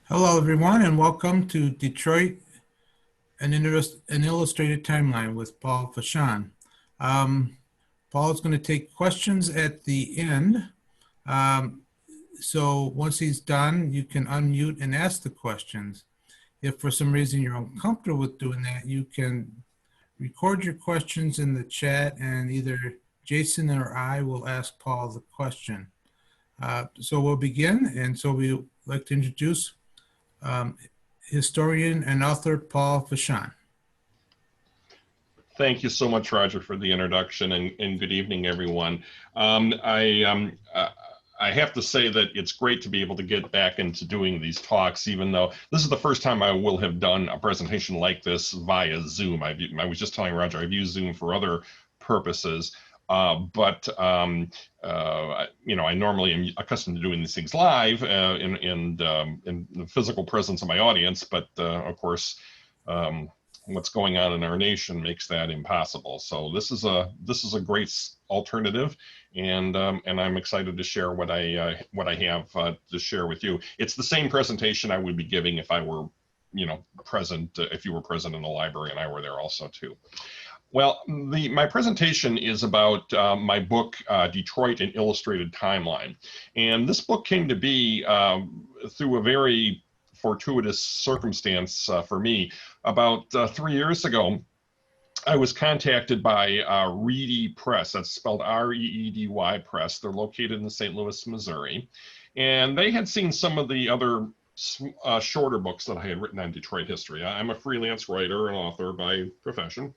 Hello, everyone, and welcome to Detroit, an Illustrated Timeline with Paul Vachon. Paul is going to take questions at the end. Um, so once he's done, you can unmute and ask the questions. If for some reason you're uncomfortable with doing that, you can record your questions in the chat and either Jason or I will ask Paul the question. So we'll begin, and so we'd like to introduce historian and author Paul Vachon. Thank you so much, Roger, for the introduction, and good evening, everyone. I have to say that it's great to be able to get back into doing these talks, even though this is the first time I will have done a presentation like this via Zoom. I was just telling Roger, I've used Zoom for other purposes, but I normally am accustomed to doing these things live in the physical presence of my audience, but of course, what's going on in our nation makes that impossible. So this is a great alternative, and I'm excited to share what I have to share with you. It's the same presentation I would be giving if I were, present, if you were present in the library and I were there also too. Well, my presentation is about my book, Detroit, an Illustrated Timeline. And this book came to be through a very fortuitous circumstance for me. About 3 years ago, I was contacted by Reedy Press. That's spelled R-E-E-D-Y Press. They're located in St. Louis, Missouri. And they had seen some of the other shorter books that I had written on Detroit history. I'm a freelance writer and author by profession.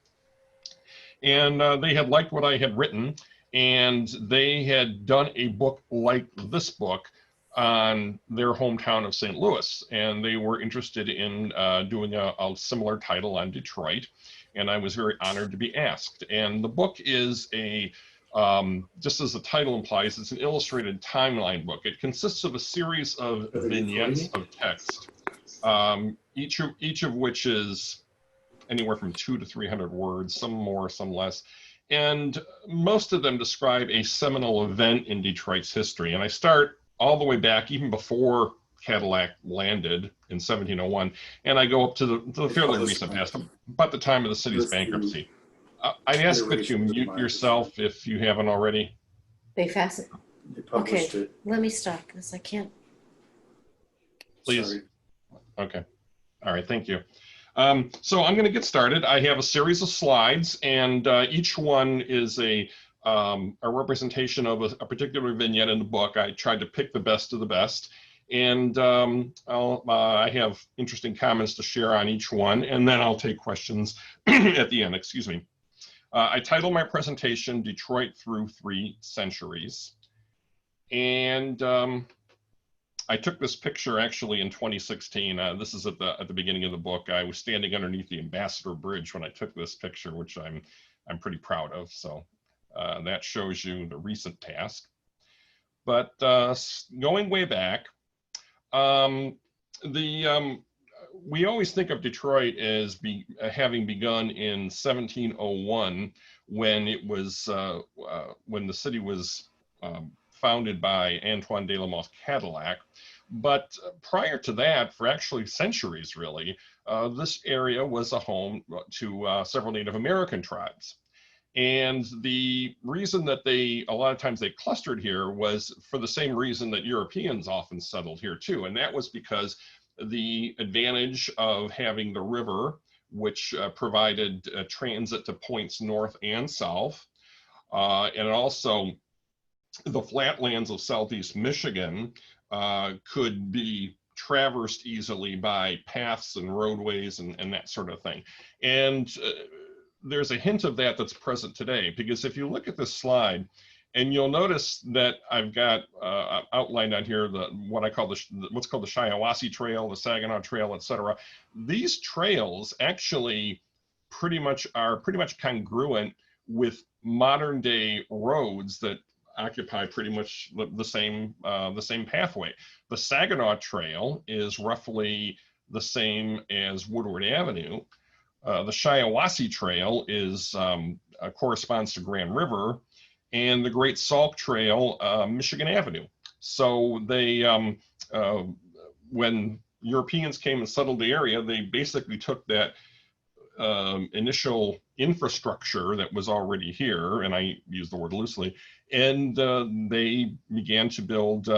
And they had liked what I had written, and they had done a book like this book on their hometown of St. Louis, and they were interested in doing a similar title on Detroit, and I was very honored to be asked. And the book is just as the title implies, it's an illustrated timeline book. It consists of a series of vignettes of text, each of which is anywhere from 200 to 300 words, some more, some less. And most of them describe a seminal event in Detroit's history. And I start all the way back, even before Cadillac landed in 1701, and I go up to the fairly recent past, about the time of the city's bankruptcy. I'd ask that you mute yourself if you haven't already. They fasten. Okay, let me stop because I can't. Please. Sorry. Okay. All right, thank you. So I'm going to get started. I have a series of slides, and each one is a representation of a particular vignette in the book. I tried to pick the best of the best, and I have interesting comments to share on each one, and then I'll take questions at the end. Excuse me. I titled my presentation "Detroit Through 3 Centuries," and I took this picture actually in 2016. This is at the beginning of the book. I was standing underneath the Ambassador Bridge when I took this picture, which I'm pretty proud of. So that shows you the recent task. But going way back, we always think of Detroit as having begun in 1701, when it was when the city was founded by Antoine de la Motte Cadillac. But prior to that, for actually centuries really, this area was a home to several Native American tribes. And the reason that a lot of times they clustered here was for the same reason that Europeans often settled here too. And that was because the advantage of having the river, which provided transit to points north and south, and also the flatlands of southeast Michigan could be traversed easily by paths and roadways and that sort of thing. And there's a hint of that that's present today, because if you look at this slide, and you'll notice that I've got outlined on here what I call what's called the Shiawassee Trail, the Saginaw Trail, etc. These trails actually are pretty much congruent with modern day roads that occupy pretty much the same pathway. The Saginaw Trail is roughly the same as Woodward Avenue. The Shiawassee Trail corresponds to Grand River, and the Great Sauk Trail, Michigan Avenue. So they, when Europeans came and settled the area, they basically took that initial infrastructure that was already here, and I use the word loosely, and they began to build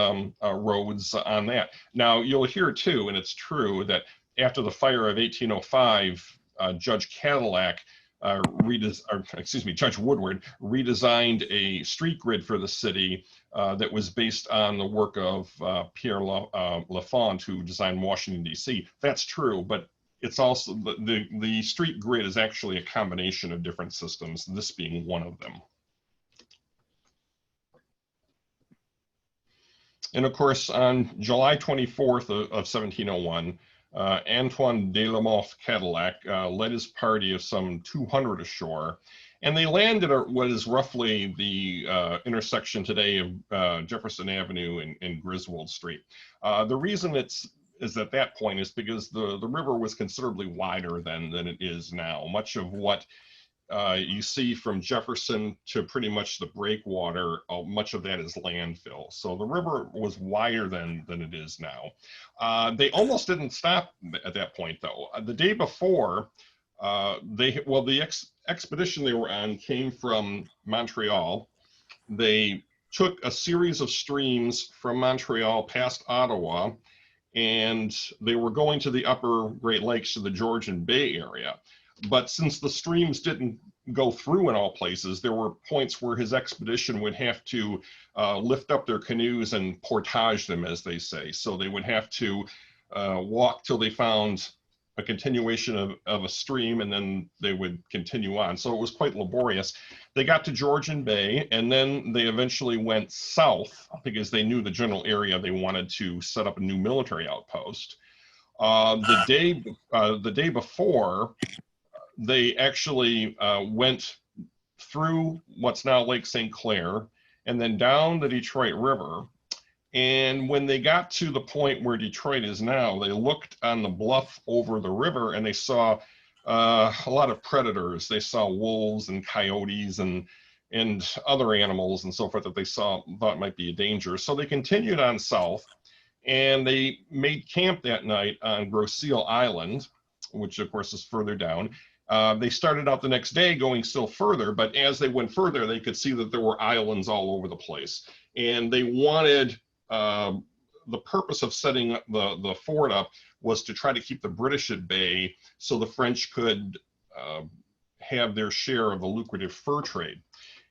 roads on that. Now, you'll hear too, and it's true, that after the fire of 1805, Judge Cadillac, Judge Woodward redesigned a street grid for the city that was based on the work of Pierre Lafont, who designed Washington, D.C. That's true, but it's also the street grid is actually a combination of different systems, this being one of them. And of course, on July 24th of 1701, Antoine de la Mothe Cadillac led his party of some 200 ashore, and they landed at what is roughly the intersection today of Jefferson Avenue and Griswold Street. The reason is at that point is because the river was considerably wider than it is now. Much of what you see from Jefferson to pretty much the breakwater, much of that is landfill. So the river was wider than it is now. They almost didn't stop at that point though. The day before, the expedition they were on came from Montreal. They took a series of streams from Montreal past Ottawa, and they were going to the upper Great Lakes to the Georgian Bay area. But since the streams didn't go through in all places, there were points where his expedition would have to lift up their canoes and portage them, as they say. So they would have to walk till they found a continuation of a stream, and then they would continue on. So it was quite laborious. They got to Georgian Bay, and then they eventually went south because they knew the general area. They wanted to set up a new military outpost. The day before, they actually went through what's now Lake St. Clair and then down the Detroit River. And when they got to the point where Detroit is now, they looked on the bluff over the river and they saw a lot of predators. They saw wolves and coyotes and other animals and so forth that they thought might be a danger. So they continued on south, and they made camp that night on Groseal Island, which of course is further down. They started out the next day going still further, but as they went further, they could see that there were islands all over the place. And they wanted, the purpose of setting up the fort up was to try to keep the British at bay so the French could have their share of the lucrative fur trade.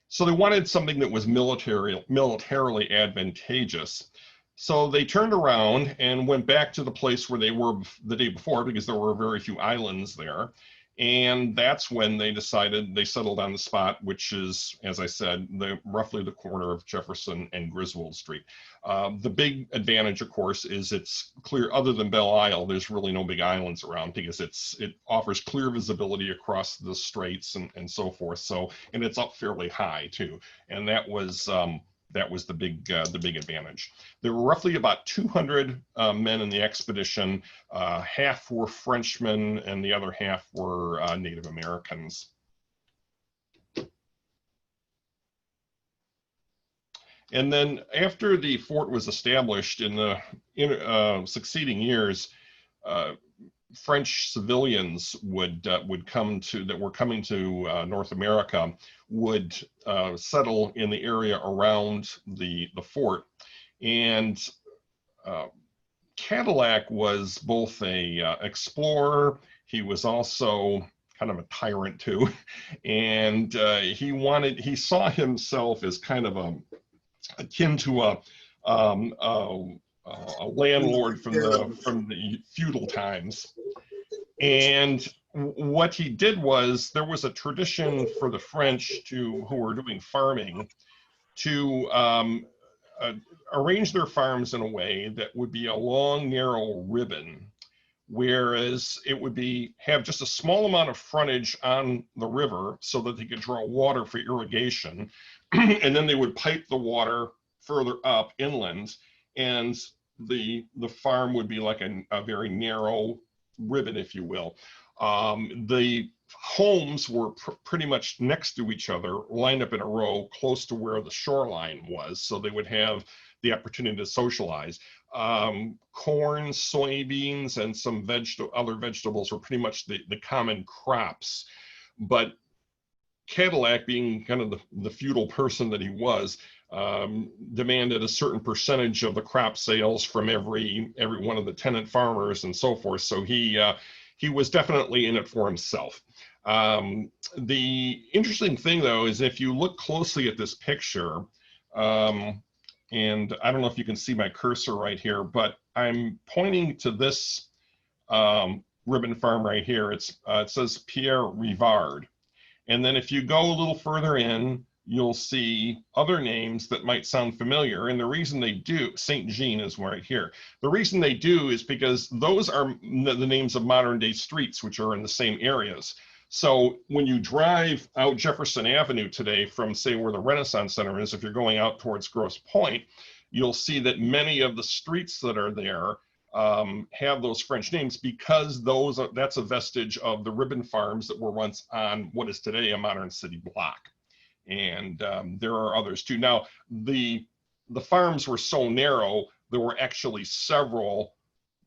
So they wanted something that was militarily advantageous. So they turned around and went back to the place where they were the day before, because there were very few islands there. And that's when they decided, they settled on the spot, which is, as I said, roughly the corner of Jefferson and Griswold Street. The big advantage, of course, is it's clear, other than Belle Isle, there's really no big islands around, because it offers clear visibility across the straits and so forth. So, and it's up fairly high too. And that was the big advantage. There were roughly about 200 men in the expedition. Half were Frenchmen and the other half were Native Americans. And then after the fort was established in the succeeding years, French civilians would come to, that were coming to North America, would settle in the area around the fort. And Cadillac was both a explorer, he was also kind of a tyrant too, and he saw himself as kind of akin to a landlord from the feudal times. And what he did was, there was a tradition for the French who were doing farming to arrange their farms in a way that would be a long, narrow ribbon, whereas it would have just a small amount of frontage on the river so that they could draw water for irrigation, and then they would pipe the water further up inland, and the farm would be like a very narrow ribbon, if you will. The homes were pretty much next to each other, lined up in a row close to where the shoreline was, so they would have the opportunity to socialize. corn, soybeans, and some other vegetables were pretty much the common crops. But Cadillac, being kind of the feudal person that he was, demanded a certain percentage of the crop sales from every one of the tenant farmers and so forth. So he was definitely in it for himself. The interesting thing, though, is if you look closely at this picture, and I don't know if you can see my cursor right here, but I'm pointing to this ribbon farm right here. It says Pierre Rivard. And then if you go a little further in, you'll see other names that might sound familiar. And the reason they do, Saint Jean is right here. The reason they do is because those are the names of modern day streets, which are in the same areas. So when you drive out Jefferson Avenue today from, say, where the Renaissance Center is, if you're going out towards Grosse Pointe, you'll see that many of the streets that are there have those French names, because that's a vestige of the ribbon farms that were once on what is today a modern city block. And there are others too. Now, the farms were so narrow, there were actually several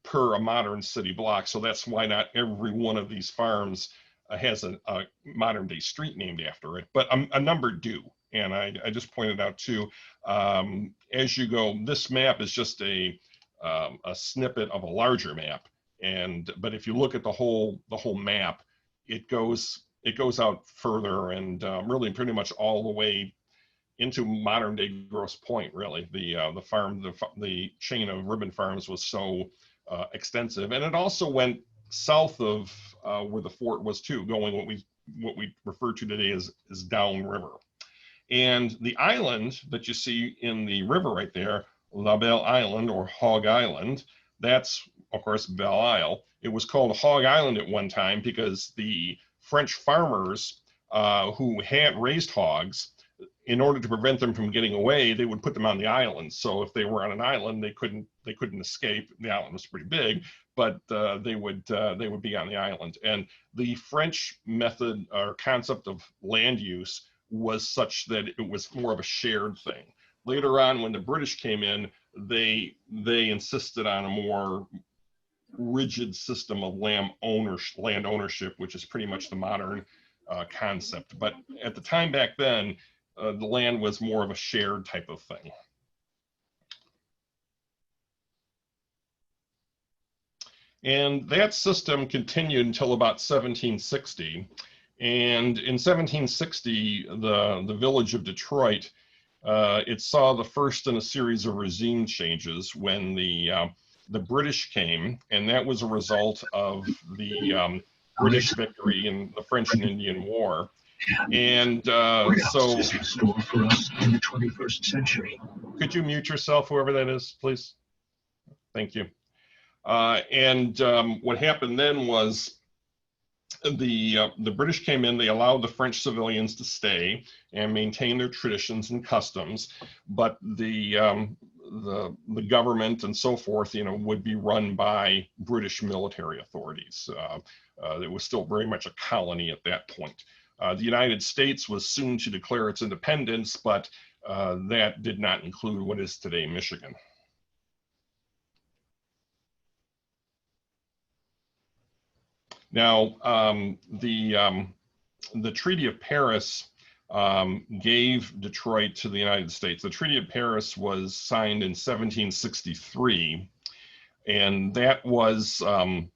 per a modern city block. So that's why not every one of these farms has a modern day street named after it, but a number do. And I just pointed out too, as you go, this map is just a snippet of a larger map. But if you look at the whole map, it goes out further, and really pretty much all the way into modern day Grosse Pointe. Really, the chain of ribbon farms was so extensive, and it also went south of where the fort was too, going what we refer to today as downriver. And the island that you see in the river right there, La Belle Island or Hog Island, that's of course Belle Isle. It was called Hog Island at one time because the French farmers who had raised hogs, in order to prevent them from getting away, they would put them on the island. So if they were on an island, they couldn't escape. The island was pretty big, but they would be on the island. And the French method or concept of land use was such that it was more of a shared thing. Later on, when the British came in, they insisted on a more rigid system of land ownership, which is pretty much the modern concept. But at the time back then, the land was more of a shared type of thing. And that system continued until about 1760. And in 1760, the village of Detroit, it saw the first in a series of regime changes when the British came, and that was a result of the British victory in the French and Indian War. And so, for us in the 21st century. Could you mute yourself, whoever that is, please? Thank you. What happened then was the British came in. They allowed the French civilians to stay and maintain their traditions and customs, but the government and so forth, would be run by British military authorities. It was still very much a colony at that point. The United States was soon to declare its independence, but that did not include what is today Michigan. Now, the Treaty of Paris gave Detroit to the United States. The Treaty of Paris was signed in 1763, and that was or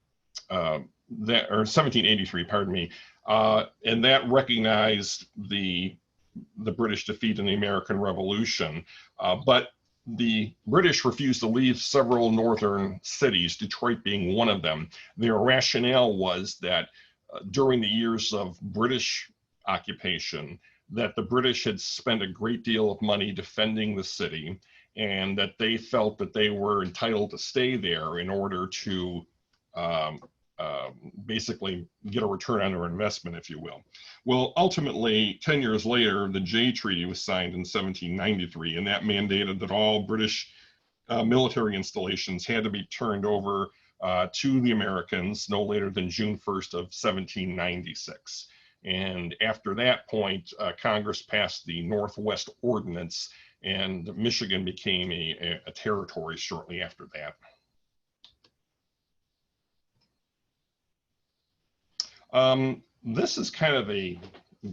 1783, pardon me, and that recognized the British defeat in the American Revolution, but the British refused to leave several northern cities, Detroit being one of them. Their rationale was that during the years of British occupation, that the British had spent a great deal of money defending the city, and that they felt that they were entitled to stay there in order to basically get a return on their investment, if you will. Well, ultimately, 10 years later, the Jay Treaty was signed in 1793, and that mandated that all British military installations had to be turned over to the Americans no later than June 1st of 1796. And after that point, Congress passed the Northwest Ordinance, and Michigan became a territory shortly after that. This is kind of a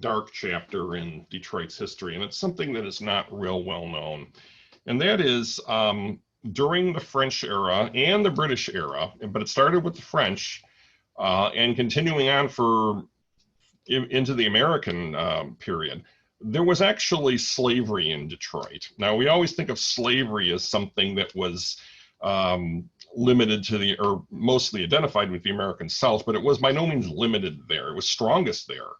dark chapter in Detroit's history, and it's something that is not real well known. And that is during the French era and the British era, but it started with the French and continuing on into the American period, there was actually slavery in Detroit. Now, we always think of slavery as something that was limited to or mostly identified with the American South, but it was by no means limited there. It was strongest there.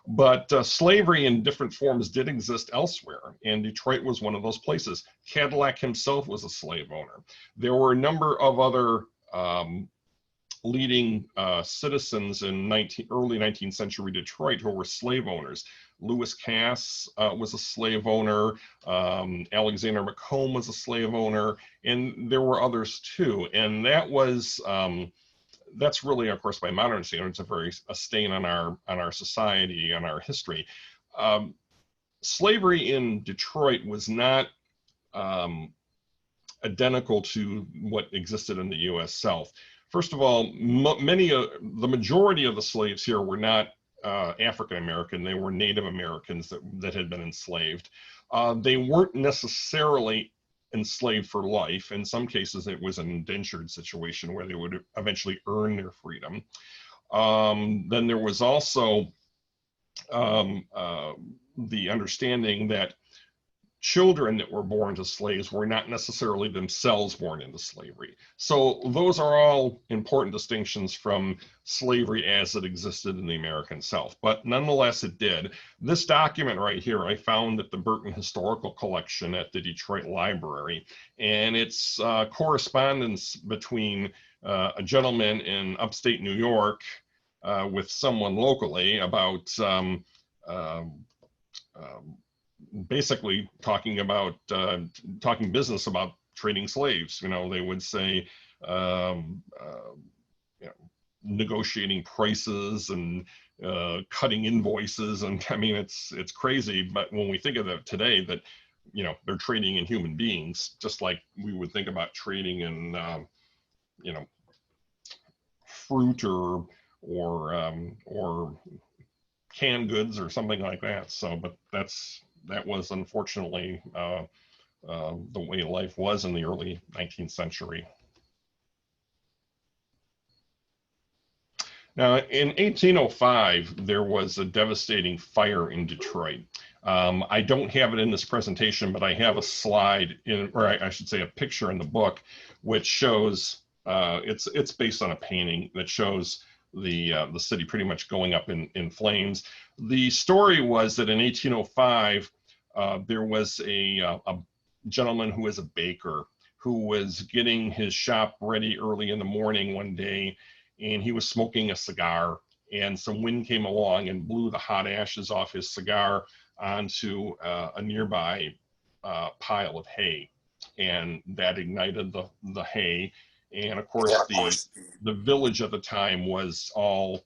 But slavery in different forms did exist elsewhere, and Detroit was one of those places. Cadillac himself was a slave owner. There were a number of other leading citizens in early 19th century Detroit who were slave owners. Lewis Cass was a slave owner. Alexander McComb was a slave owner, and there were others too. And that was that's really, of course, by modern standards, a stain on our society, on our history. Slavery in Detroit was not identical to what existed in the U.S. South. First of all, the majority of the slaves here were not African American. They were Native Americans that had been enslaved. They weren't necessarily enslaved for life. In some cases, it was an indentured situation where they would eventually earn their freedom. Then there was also the understanding that children that were born to slaves were not necessarily themselves born into slavery. So those are all important distinctions from slavery as it existed in the American South. But nonetheless, it did. This document right here, I found at the Burton Historical Collection at the Detroit Library, and it's correspondence between a gentleman in upstate New York with someone locally about basically talking business about trading slaves. You know, they would say, negotiating prices and cutting invoices, and I mean, it's crazy. But when we think of that today, that they're trading in human beings, just like we would think about trading in fruit or canned goods or something like that. So, but that was unfortunately the way life was in the early 19th century. Now, in 1805, there was a devastating fire in Detroit. I don't have it in this presentation, but I have a slide, or I should say a picture in the book, which shows, it's based on a painting that shows the city pretty much going up in flames. The story was that in 1805, there was a gentleman who was a baker who was getting his shop ready early in the morning one day, and he was smoking a cigar, and some wind came along and blew the hot ashes off his cigar onto a nearby pile of hay, and that ignited the hay. And of course, the village at the time was all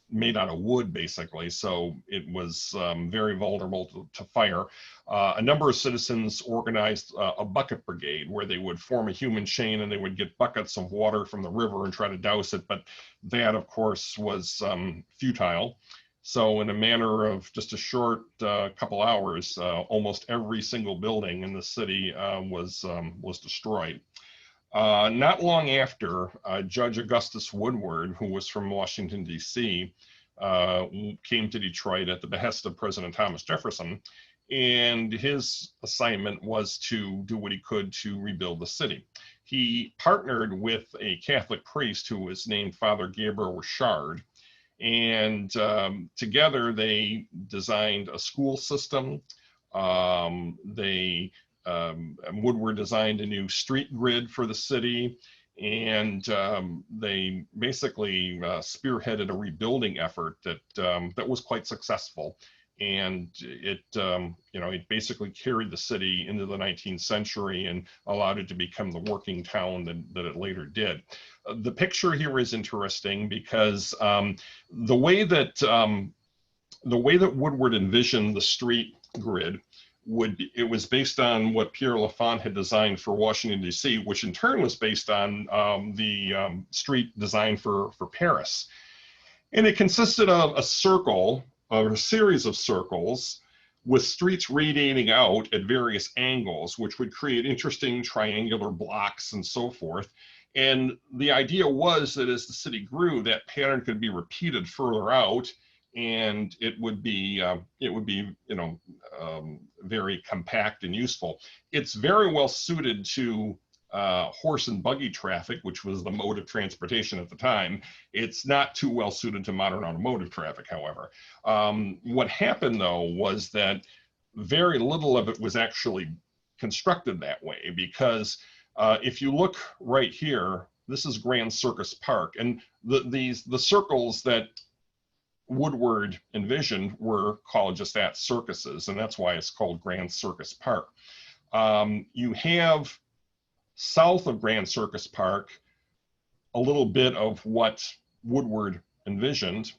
made out of wood, basically, so it was very vulnerable to fire. A number of citizens organized a bucket brigade where they would form a human chain and they would get buckets of water from the river and try to douse it, but that, of course, was futile. So in a matter of just a short couple hours, almost every single building in the city was destroyed. Not long after, Judge Augustus Woodward, who was from Washington, D.C., came to Detroit at the behest of President Thomas Jefferson, and his assignment was to do what he could to rebuild the city. He partnered with a Catholic priest who was named Father Gabriel Richard, and together they designed a school system. Woodward designed a new street grid for the city, and they basically spearheaded a rebuilding effort that was quite successful. And it basically carried the city into the 19th century and allowed it to become the working town that it later did. The picture here is interesting because the way that Woodward envisioned the street grid it was based on what Pierre Lafont had designed for Washington, D.C., which in turn was based on the street design for Paris. And it consisted of a circle, or a series of circles, with streets radiating out at various angles, which would create interesting triangular blocks and so forth. And the idea was that as the city grew, that pattern could be repeated further out, and it would be very compact and useful. It's very well suited to horse and buggy traffic, which was the mode of transportation at the time. It's not too well suited to modern automotive traffic, however. What happened, though, was that very little of it was actually constructed that way, because if you look right here, this is Grand Circus Park, and the circles that Woodward envisioned were called just that, circuses, and that's why it's called Grand Circus Park. You have south of Grand Circus Park a little bit of what Woodward envisioned.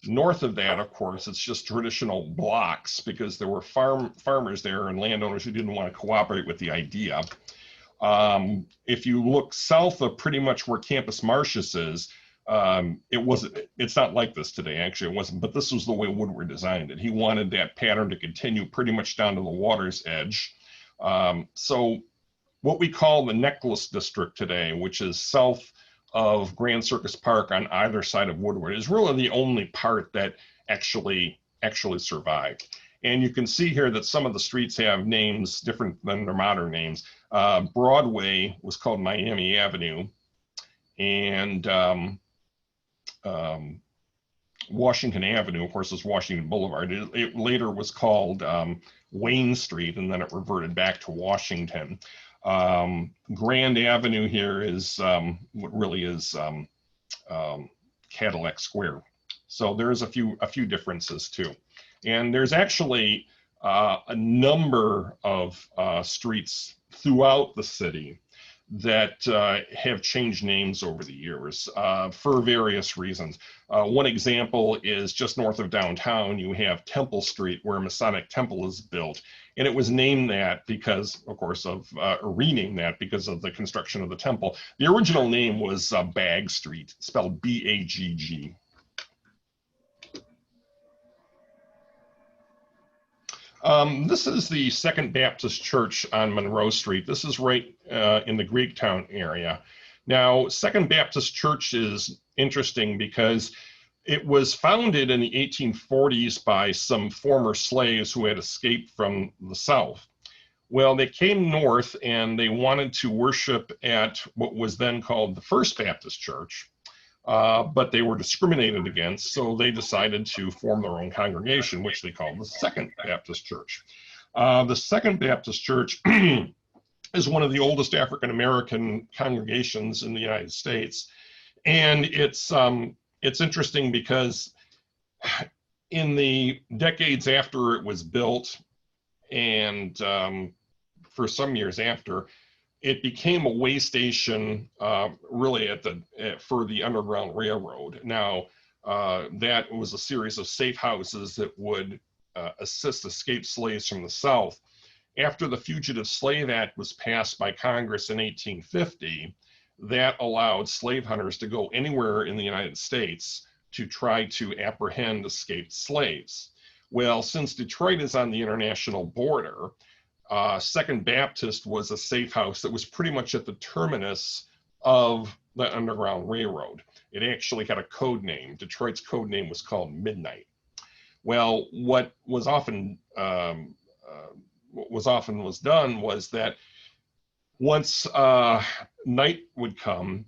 North of that, of course, it's just traditional blocks, because there were farmers there and landowners who didn't want to cooperate with the idea. If you look south of pretty much where Campus Martius is, it's not like this today, actually it wasn't, but this was the way Woodward designed it. He wanted that pattern to continue pretty much down to the water's edge. So what we call the Necklace District today, which is south of Grand Circus Park on either side of Woodward, is really the only part that actually survived. And you can see here that some of the streets have names different than their modern names. Broadway was called Miami Avenue, and Washington Avenue, of course, is Washington Boulevard. It later was called Wayne Street, and then it reverted back to Washington. Grand Avenue here is what really is Cadillac Square. So there's a few differences too. And there's actually a number of streets throughout the city that have changed names over the years for various reasons. One example is just north of downtown, you have Temple Street, where a Masonic temple is built. And it was named that because, of course, renamed that because of the construction of the temple. The original name was Bagg Street, spelled B-A-G-G. This is the Second Baptist Church on Monroe Street. This is right in the Greektown area. Now, Second Baptist Church is interesting because it was founded in the 1840s by some former slaves who had escaped from the South. Well, they came north and they wanted to worship at what was then called the First Baptist Church. But they were discriminated against, so they decided to form their own congregation, which they called the Second Baptist Church. The Second Baptist Church is one of the oldest African-American congregations in the United States. And it's interesting because in the decades after it was built, and for some years after, it became a way station really for the Underground Railroad. Now, that was a series of safe houses that would assist escaped slaves from the South. After the Fugitive Slave Act was passed by Congress in 1850, that allowed slave hunters to go anywhere in the United States to try to apprehend escaped slaves. Well, since Detroit is on the international border, Second Baptist was a safe house that was pretty much at the terminus of the Underground Railroad. It actually had a code name. Detroit's code name was called Midnight. Well, what was often done was that once night would come,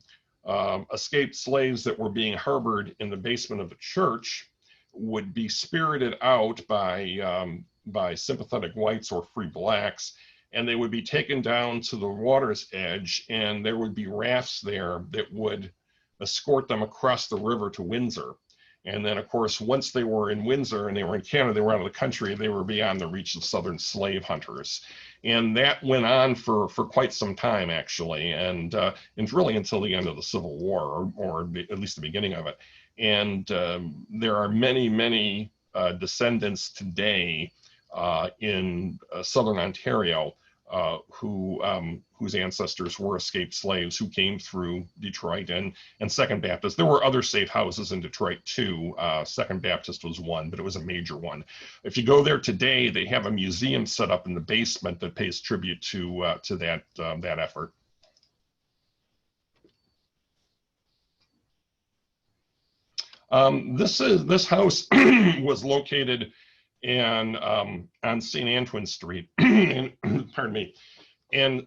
escaped slaves that were being harbored in the basement of the church would be spirited out by sympathetic whites or free blacks, and they would be taken down to the water's edge, and there would be rafts there that would escort them across the river to Windsor. And then, of course, once they were in Windsor and they were in Canada, they were out of the country, they were beyond the reach of Southern slave hunters. And that went on for quite some time, actually, and really until the end of the Civil War, or at least the beginning of it. And there are many, many descendants today in southern Ontario, whose ancestors were escaped slaves who came through Detroit, and Second Baptist. There were other safe houses in Detroit too. Second Baptist was one, but it was a major one. If you go there today, they have a museum set up in the basement that pays tribute to that effort. This house was located on St. Antoine Street, and, pardon me, and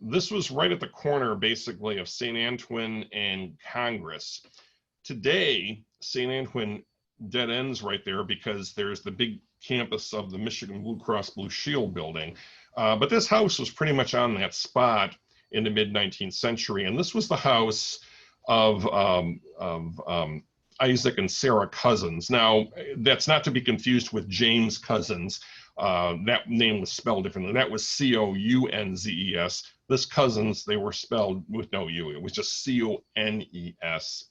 this was right at the corner, basically, of St. Antoine and Congress. Today, St. Antoine dead ends right there because there's the big campus of the Michigan Blue Cross Blue Shield building. But this house was pretty much on that spot in the mid-19th century, and this was the house of Isaac and Sarah Cousins. Now, that's not to be confused with James Cousins. That name was spelled differently. That was C-O-U-N-Z-E-S. This Cousins, they were spelled with no U. It was just C-O-N-E-S.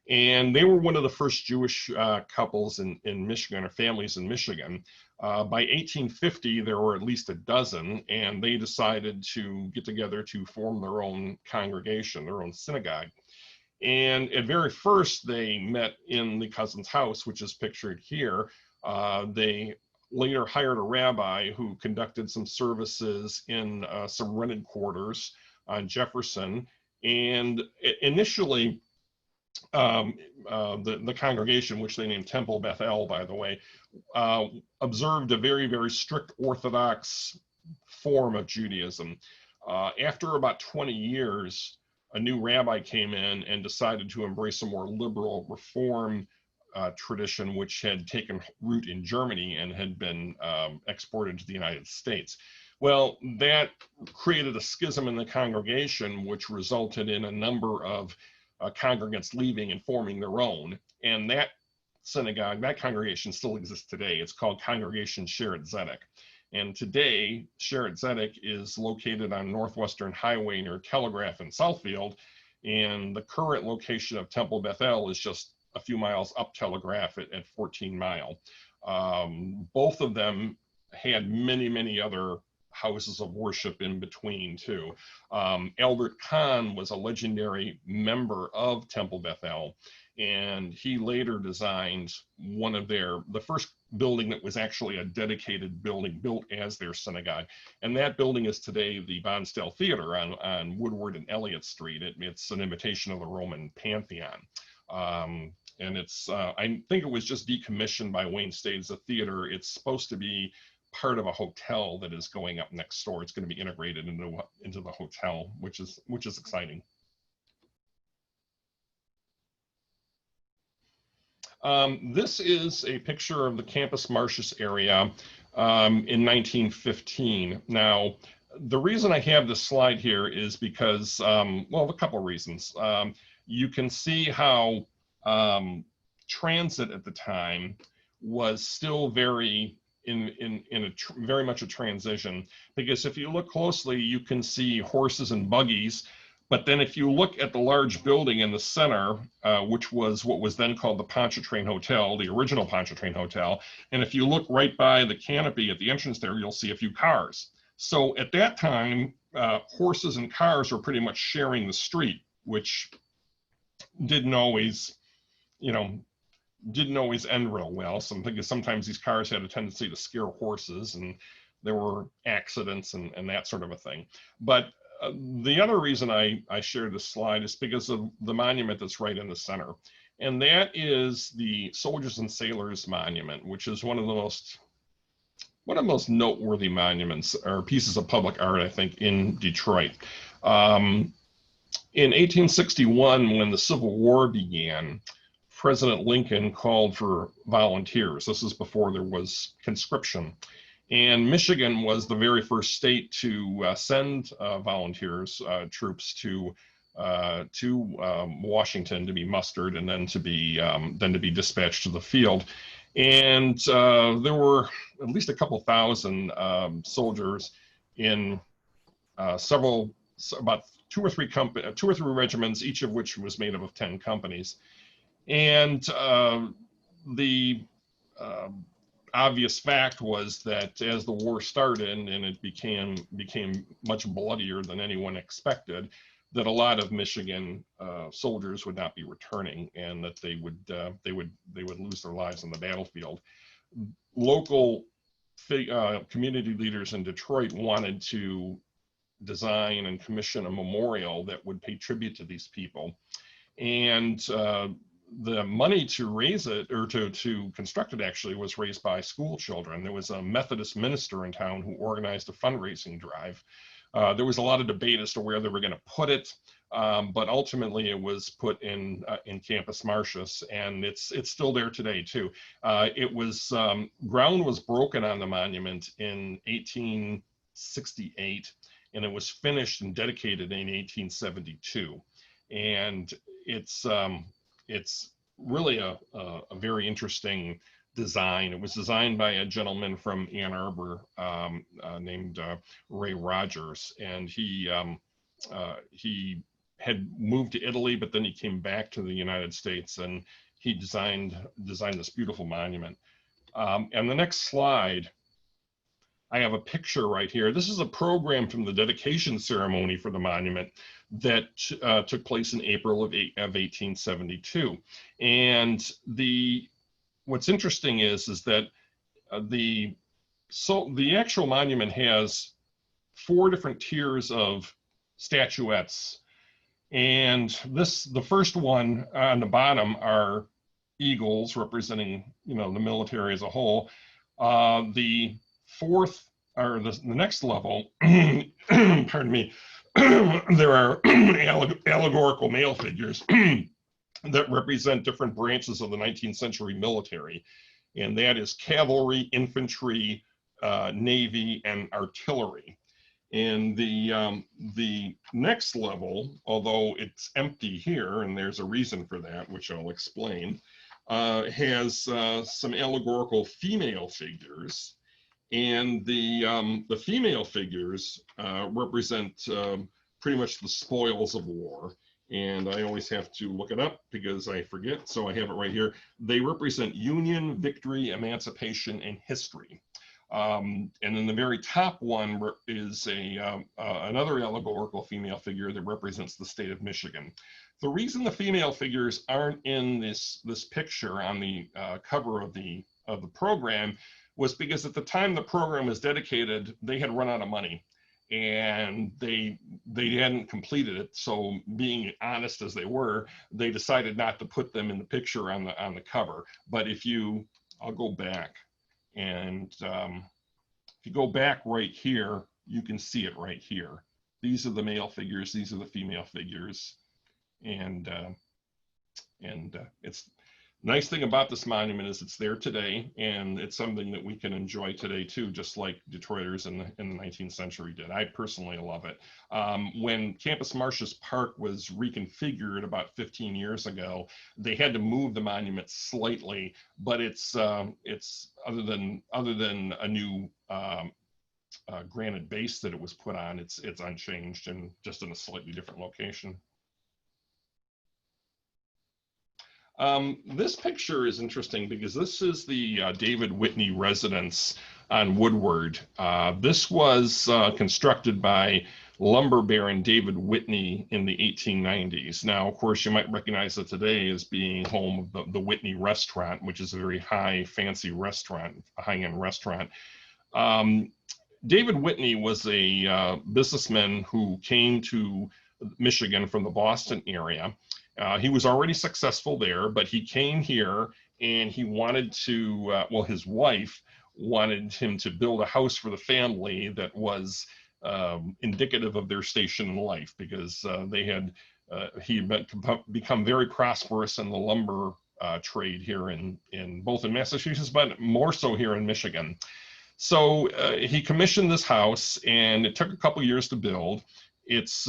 And they were one of the first Jewish couples in Michigan, or families in Michigan. By 1850, there were at least a dozen, and they decided to get together to form their own congregation, their own synagogue. And at very first, they met in the Cousins' house, which is pictured here. They later hired a rabbi who conducted some services in some rented quarters on Jefferson. And initially, the congregation, which they named Temple Bethel, by the way, observed a very, very strict Orthodox form of Judaism. After about 20 years, a new rabbi came in and decided to embrace a more liberal reform tradition, which had taken root in Germany and had been exported to the United States. Well, that created a schism in the congregation, which resulted in a number of congregants leaving and forming their own. And that synagogue, that congregation still exists today. It's called Congregation Sheretz Zedek. And today, Sheretz Zedek is located on Northwestern Highway near Telegraph in Southfield. And the current location of Temple Bethel is just a few miles up Telegraph at 14 Mile. Both of them had many, many other houses of worship in between too. Albert Kahn was a legendary member of Temple Bethel, and he later designed the first building that was actually a dedicated building built as their synagogue. And that building is today the Bonsdale Theater on Woodward and Elliott Street. It's an imitation of the Roman Pantheon. And it's, I think it was just decommissioned by Wayne State as a theater. It's supposed to be part of a hotel that is going up next door. It's going to be integrated into the hotel, which is exciting. This is a picture of the Campus Martius area in 1915. Now, the reason I have this slide here is because, well, a couple of reasons. You can see how transit at the time was still very very much a transition, because if you look closely, you can see horses and buggies. But then if you look at the large building in the center, which was what was then called the Pontchartrain Hotel, the original Pontchartrain Hotel, and if you look right by the canopy at the entrance there, you'll see a few cars. So at that time, horses and cars were pretty much sharing the street, which didn't always, didn't always end real well. Because sometimes these cars had a tendency to scare horses, and there were accidents and that sort of a thing. But the other reason I shared this slide is because of the monument that's right in the center. And that is the Soldiers and Sailors Monument, which is one of the most noteworthy monuments or pieces of public art, I think, in Detroit. In 1861, when the Civil War began, President Lincoln called for volunteers. This is before there was conscription. And Michigan was the very first state to send volunteers, troops to Washington to be mustered and then to be dispatched to the field. And there were at least a couple thousand soldiers in about two or three regiments, each of which was made up of 10 companies. And obvious fact was that as the war started and it became much bloodier than anyone expected, that a lot of Michigan soldiers would not be returning, and that they would lose their lives on the battlefield. Local community leaders in Detroit wanted to design and commission a memorial that would pay tribute to these people, and the money to raise it, or to construct it, actually was raised by school children. There was a Methodist minister in town who organized a fundraising drive. There was a lot of debate as to where they were going to put it, but ultimately it was put in Campus Martius, and it's still there today too. It was ground was broken on the monument in 1868, and it was finished and dedicated in 1872, and it's really a very interesting design. It was designed by a gentleman from Ann Arbor named Ray Rogers, and he had moved to Italy, but then he came back to the United States, and he designed this beautiful monument. And the next slide, I have a picture right here. This is a program from the dedication ceremony for the monument that took place in April of 1872. And what's interesting is that the actual monument has 4 different tiers of statuettes, and the first one on the bottom are eagles representing the military as a whole. The fourth, or the next level, pardon me, there are allegorical male figures that represent different branches of the 19th century military, and that is cavalry, infantry, navy, and artillery. And the next level, although it's empty here, and there's a reason for that, which I'll explain, has some allegorical female figures. And the female figures represent pretty much the spoils of war. And I always have to look it up because I forget, so I have it right here. They represent Union, victory, emancipation, and history. And then the very top one is another allegorical female figure that represents the state of Michigan. The reason the female figures aren't in this picture on the cover of the program was because at the time the program was dedicated, they had run out of money, and they hadn't completed it. So, being honest as they were, they decided not to put them in the picture on the cover. But I'll go back, and if you go back right here, you can see it right here. These are the male figures, these are the female figures, and it's nice thing about this monument is it's there today, and it's something that we can enjoy today too, just like Detroiters in the 19th century did. I personally love it. When Campus Martius Park was reconfigured about 15 years ago, they had to move the monument slightly, but it's other than a new granite base that it was put on, it's unchanged and just in a slightly different location. This picture is interesting because this is the David Whitney residence on Woodward. This was constructed by lumber baron David Whitney in the 1890s. Now, of course, you might recognize it today as being home of the Whitney restaurant, which is a very high, fancy restaurant, a high-end restaurant. David Whitney was a businessman who came to Michigan from the Boston area. He was already successful there, but he came here and he wanted to, his wife wanted him to build a house for the family that was indicative of their station in life, because he had become very prosperous in the lumber trade here in both in Massachusetts, but more so here in Michigan. So he commissioned this house, and it took a couple years to build. It's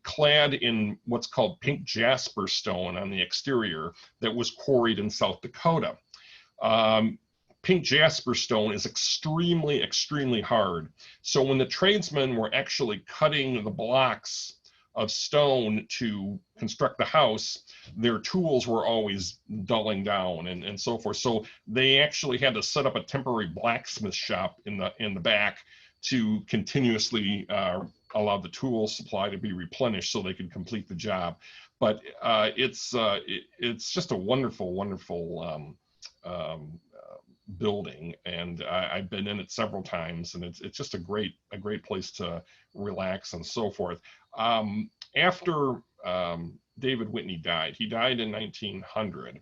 clad in what's called pink jasper stone on the exterior that was quarried in South Dakota. Pink jasper stone is extremely, extremely hard. So when the tradesmen were actually cutting the blocks of stone to construct the house, their tools were always dulling down and so forth. So they actually had to set up a temporary blacksmith shop in the back to continuously allow the tool supply to be replenished so they could complete the job. But it's just a wonderful, wonderful building, and I've been in it several times, and it's just a great place to relax and so forth. After David Whitney died, he died in 1900,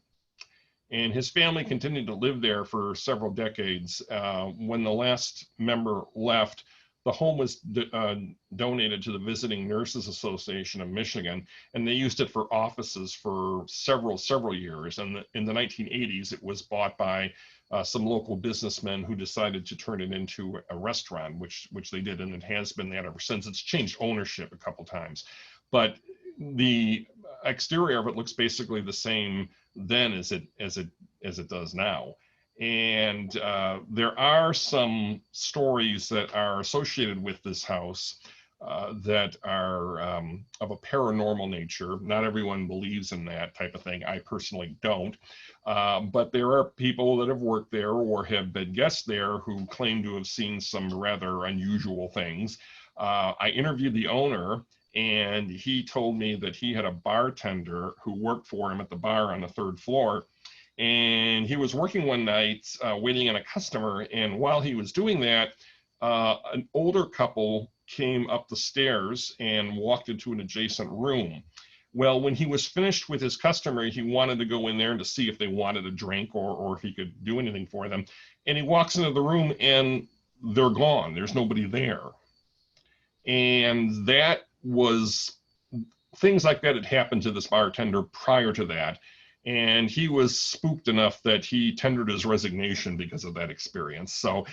and his family continued to live there for several decades. When the last member left, the home was donated to the Visiting Nurses Association of Michigan, and they used it for offices for several years. And in the 1980s, it was bought by some local businessmen who decided to turn it into a restaurant, which they did, and it has been that ever since. It's changed ownership a couple times, but the exterior of it looks basically the same then as it does now. And there are some stories that are associated with this house that are of a paranormal nature. Not everyone believes in that type of thing. I personally don't. But there are people that have worked there or have been guests there who claim to have seen some rather unusual things. I interviewed the owner, and he told me that he had a bartender who worked for him at the bar on the 3rd floor. And he was working one night waiting on a customer, and while he was doing that, an older couple came up the stairs and walked into an adjacent room. Well, when he was finished with his customer, he wanted to go in there to see if they wanted a drink or if he could do anything for them. And he walks into the room and they're gone. There's nobody there. And that was, things like that had happened to this bartender prior to that. And he was spooked enough that he tendered his resignation because of that experience. So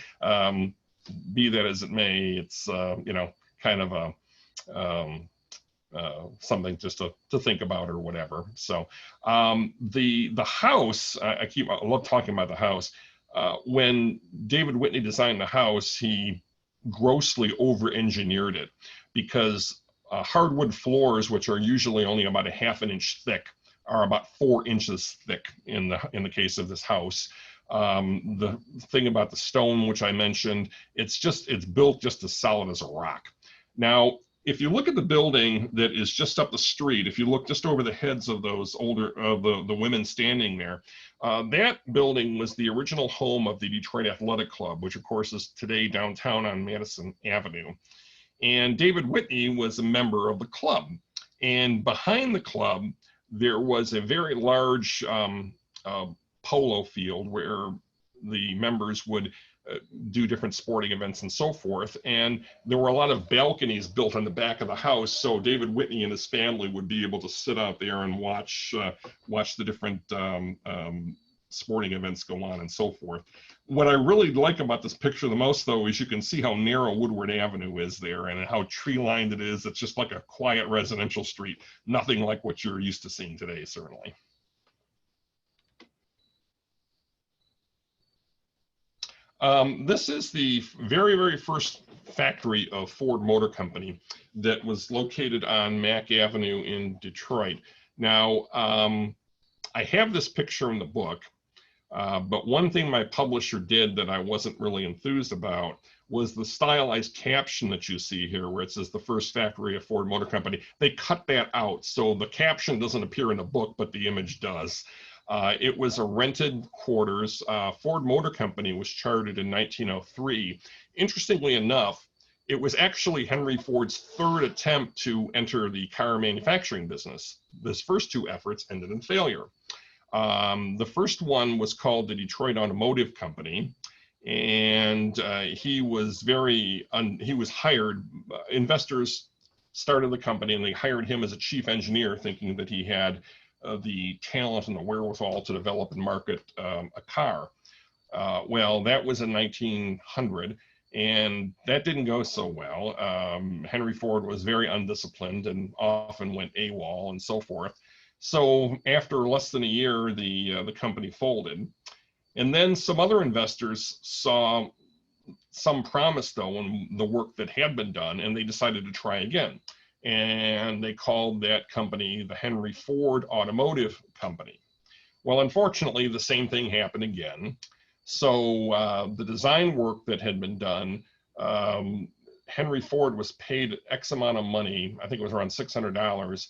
be that as it may, it's, kind of a, something just to think about or whatever. So the house, I love talking about the house. When David Whitney designed the house, he grossly over-engineered it because hardwood floors, which are usually only about a ½ an inch thick, are about 4 inches thick in the case of this house. The thing about the stone, which I mentioned, it's built just as solid as a rock. Now, if you look at the building that is just up the street, if you look just over the heads of those the women standing there, that building was the original home of the Detroit Athletic Club, which of course is today downtown on Madison Avenue. And David Whitney was a member of the club. And behind the club, there was a very large polo field where the members would do different sporting events and so forth. And there were a lot of balconies built on the back of the house. So David Whitney and his family would be able to sit out there and watch the different sporting events go on and so forth. What I really like about this picture the most, though, is you can see how narrow Woodward Avenue is there and how tree-lined it is. It's just like a quiet residential street, nothing like what you're used to seeing today, certainly. This is the very, very first factory of Ford Motor Company that was located on Mack Avenue in Detroit. Now, I have this picture in the book. But one thing my publisher did that I wasn't really enthused about was the stylized caption that you see here, where it says the first factory of Ford Motor Company. They cut that out, so the caption doesn't appear in the book, but the image does. It was a rented quarters. Ford Motor Company was chartered in 1903. Interestingly enough, it was actually Henry Ford's 3rd attempt to enter the car manufacturing business. His first 2 efforts ended in failure. The first one was called the Detroit Automotive Company, and he was hired. Investors started the company, and they hired him as a chief engineer, thinking that he had the talent and the wherewithal to develop and market a car. Well, that was in 1900, and that didn't go so well. Henry Ford was very undisciplined and often went AWOL and so forth. So after less than a year, the company folded. And then some other investors saw some promise, though, in the work that had been done, and they decided to try again. and they called that company the Henry Ford Automotive Company. Well, unfortunately, the same thing happened again. So the design work that had been done, Henry Ford was paid X amount of money, I think it was around $600,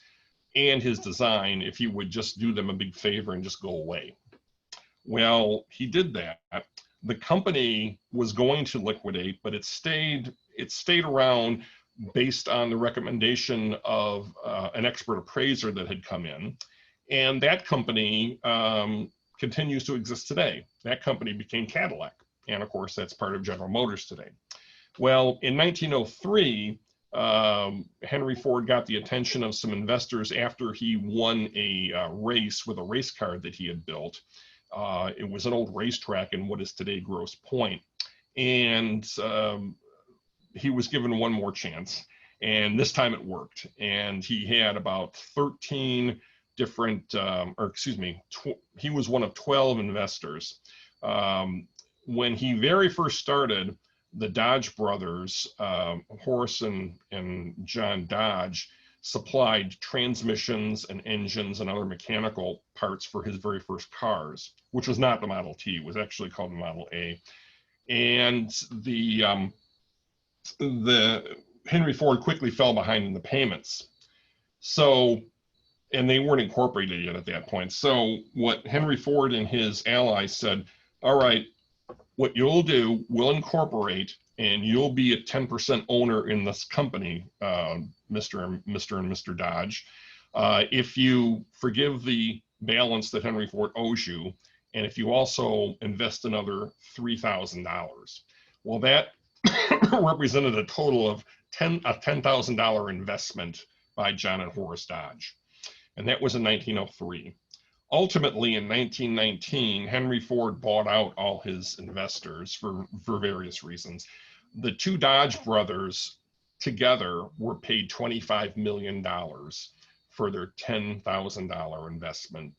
and his design, if he would just do them a big favor and just go away. Well, he did that. The company was going to liquidate, but it stayed around based on the recommendation of an expert appraiser that had come in. And that company continues to exist today. That company became Cadillac. And of course, that's part of General Motors today. Well, in 1903, Henry Ford got the attention of some investors after he won a race with a race car that he had built. It was an old racetrack in what is today Grosse Pointe. And he was given one more chance. And this time it worked. And he had about 13 different, he was one of 12 investors. When he very first started, the Dodge brothers, Horace and John Dodge, supplied transmissions and engines and other mechanical parts for his very first cars, which was not the Model T, it was actually called the Model A. And the Henry Ford quickly fell behind in the payments. So, and they weren't incorporated yet at that point. So what Henry Ford and his allies said, all right, what you'll do, we'll incorporate and you'll be a 10% owner in this company, Mr. and Mr. Dodge, if you forgive the balance that Henry Ford owes you, and if you also invest another $3,000. Well, that represented a total of a $10,000 investment by John and Horace Dodge. And that was in 1903. Ultimately, in 1919, Henry Ford bought out all his investors for various reasons. The two Dodge brothers together were paid $25 million for their $10,000 investment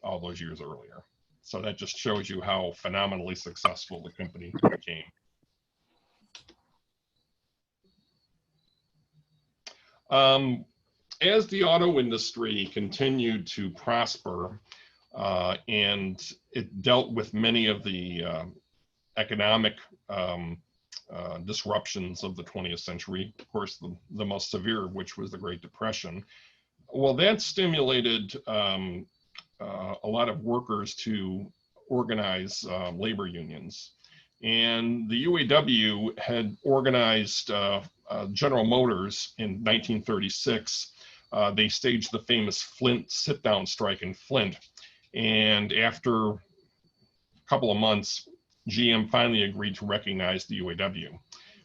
all those years earlier. So that just shows you how phenomenally successful the company became. As the auto industry continued to prosper and it dealt with many of the economic disruptions of the 20th century, of course, the most severe of which was the Great Depression, well, that stimulated a lot of workers to organize labor unions. And the UAW had organized General Motors in 1936. They staged the famous Flint sit-down strike in Flint. And after a couple of months, GM finally agreed to recognize the UAW.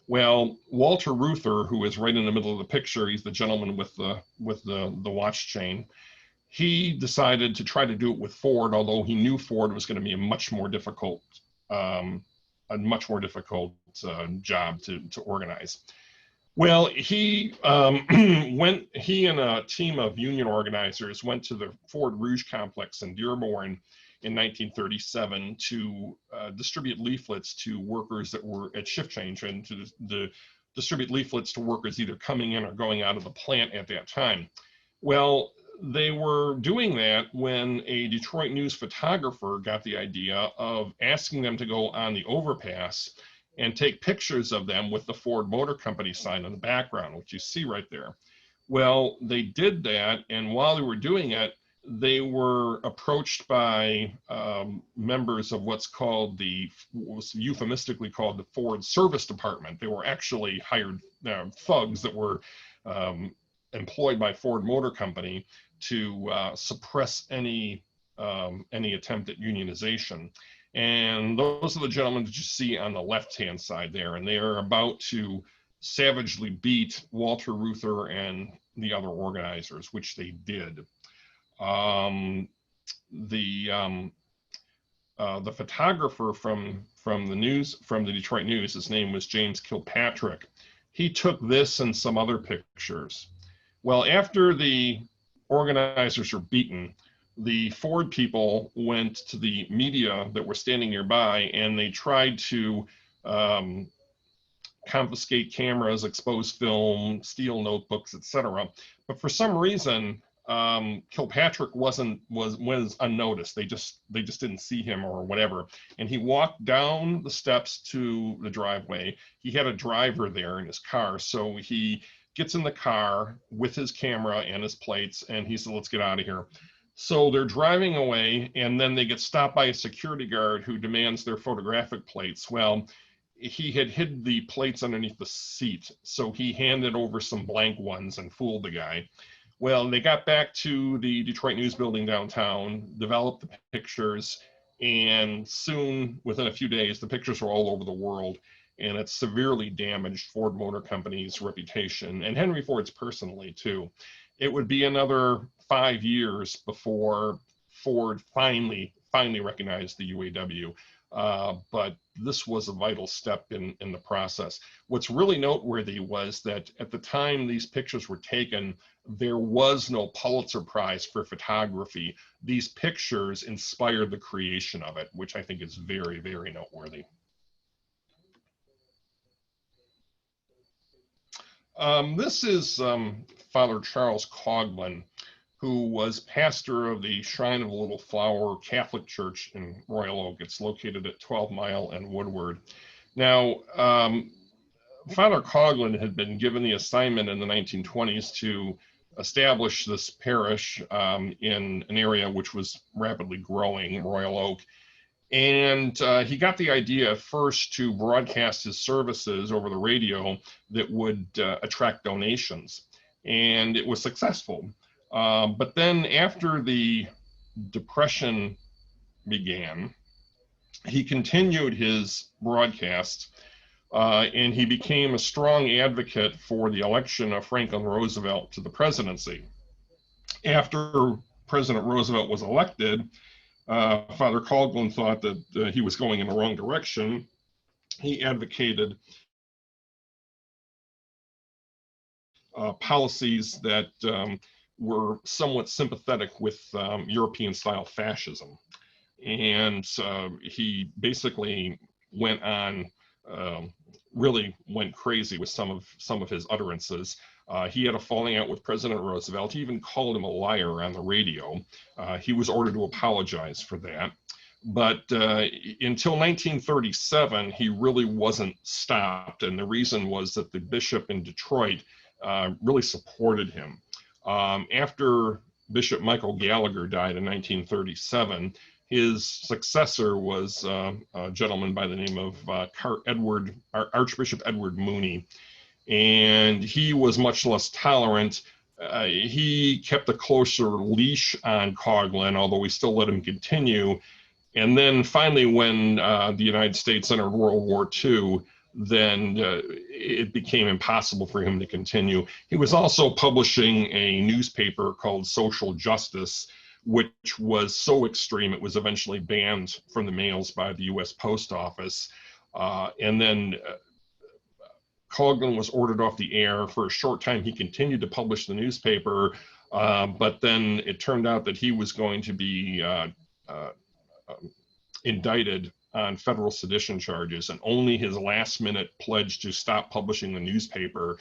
Well, Walter Reuther, who is right in the middle of the picture, he's the gentleman with the watch chain, he decided to try to do it with Ford, although he knew Ford was going to be a much more difficult job to organize. Well, he he and a team of union organizers went to the Ford Rouge complex in Dearborn in 1937 to distribute leaflets to workers that were at shift change and to distribute leaflets to workers either coming in or going out of the plant at that time. Well, they were doing that when a Detroit News photographer got the idea of asking them to go on the overpass and take pictures of them with the Ford Motor Company sign in the background, which you see right there. Well, they did that, and while they were doing it, they were approached by members of what's called was euphemistically called the Ford Service Department. They were actually hired thugs that were employed by Ford Motor Company to suppress any attempt at unionization. And those are the gentlemen that you see on the left-hand side there, and they are about to savagely beat Walter Reuther and the other organizers, which they did. The photographer from the Detroit News, his name was James Kilpatrick. He took this and some other pictures. Well, after the organizers were beaten, the Ford people went to the media that were standing nearby, and they tried to confiscate cameras, expose film, steal notebooks, etc. But for some reason, Kilpatrick was unnoticed. They just didn't see him or whatever. And he walked down the steps to the driveway. He had a driver there in his car, so he gets in the car with his camera and his plates, and he said, "Let's get out of here." So they're driving away, and then they get stopped by a security guard who demands their photographic plates. Well, he had hid the plates underneath the seat, so he handed over some blank ones and fooled the guy. Well, they got back to the Detroit News Building downtown, developed the pictures, and soon, within a few days, the pictures were all over the world, and it severely damaged Ford Motor Company's reputation, and Henry Ford's personally, too. It would be another 5 years before Ford finally recognized the UAW. But this was a vital step in the process. What's really noteworthy was that at the time these pictures were taken, there was no Pulitzer Prize for photography. These pictures inspired the creation of it, which I think is very, very noteworthy. This is Father Charles Coughlin, who was pastor of the Shrine of the Little Flower Catholic Church in Royal Oak. It's located at 12 Mile and Woodward. Now, Father Coughlin had been given the assignment in the 1920s to establish this parish in an area which was rapidly growing, Royal Oak. And he got the idea first to broadcast his services over the radio that would attract donations. And it was successful. But then after the Depression began, he continued his broadcast and he became a strong advocate for the election of Franklin Roosevelt to the presidency. After President Roosevelt was elected, Father Coughlin thought that he was going in the wrong direction. He advocated policies that were somewhat sympathetic with European-style fascism. And he basically went on, really went crazy with some of his utterances. He had a falling out with President Roosevelt. He even called him a liar on the radio. He was ordered to apologize for that. But until 1937, he really wasn't stopped. And the reason was that the bishop in Detroit really supported him. After Bishop Michael Gallagher died in 1937, his successor was a gentleman by the name of Archbishop Edward Mooney. And he was much less tolerant. He kept a closer leash on Coughlin, although he still let him continue. And then finally, when the United States entered World War II, then it became impossible for him to continue. He was also publishing a newspaper called Social Justice, which was so extreme it was eventually banned from the mails by the U.S. Post Office. And then Coughlin was ordered off the air. For a short time, he continued to publish the newspaper, but then it turned out that he was going to be indicted on federal sedition charges, and only his last-minute pledge to stop publishing the newspaper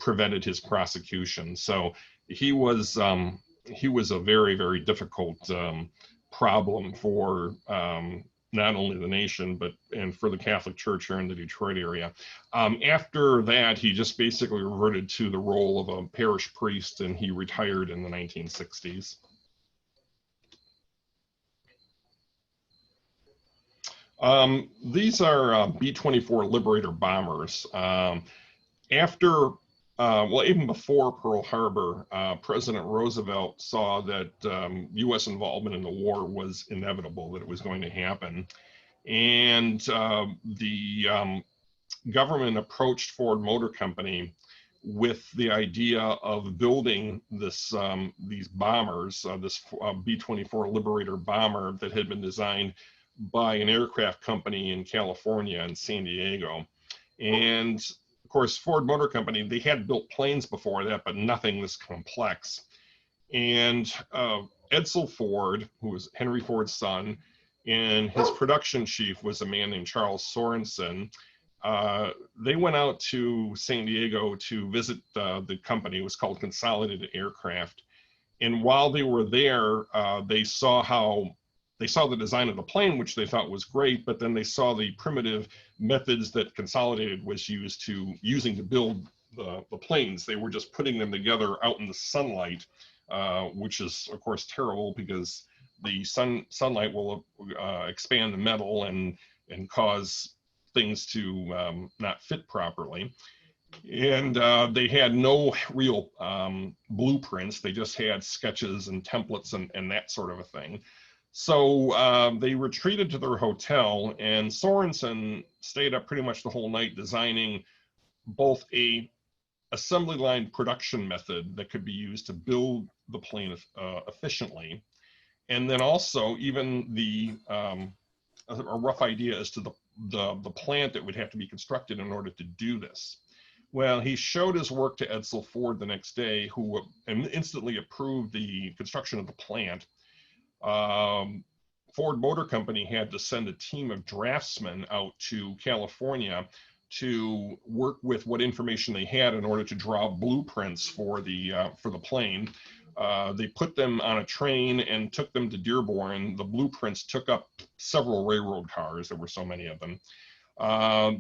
prevented his prosecution. So he was a very, very difficult problem for not only the nation, and for the Catholic Church here in the Detroit area. After that, he just basically reverted to the role of a parish priest, and he retired in the 1960s. These are B-24 Liberator bombers. Even before Pearl Harbor, President Roosevelt saw that U.S. involvement in the war was inevitable, that it was going to happen. And the government approached Ford Motor Company with the idea of building these bombers, this B-24 Liberator bomber that had been designed by an aircraft company in California and San Diego. And of course, Ford Motor Company, they had built planes before that, but nothing this complex. And Edsel Ford, who was Henry Ford's son, and his production chief was a man named Charles Sorensen. they went out to San Diego to visit the company. It was called Consolidated Aircraft. And while they were there, they saw the design of the plane, which they thought was great, but then they saw the primitive methods that Consolidated was using to build the planes. They were just putting them together out in the sunlight, which is of course terrible because the sunlight will expand the metal and cause things to not fit properly. And they had no real blueprints. They just had sketches and templates and that sort of a thing. So they retreated to their hotel, and Sorensen stayed up pretty much the whole night designing both a assembly line production method that could be used to build the plane efficiently, and then also even a rough idea as to the plant that would have to be constructed in order to do this. Well, he showed his work to Edsel Ford the next day, who instantly approved the construction of the plant. Ford Motor Company had to send a team of draftsmen out to California to work with what information they had in order to draw blueprints for the plane. They put them on a train and took them to Dearborn. The blueprints took up several railroad cars. There were so many of them.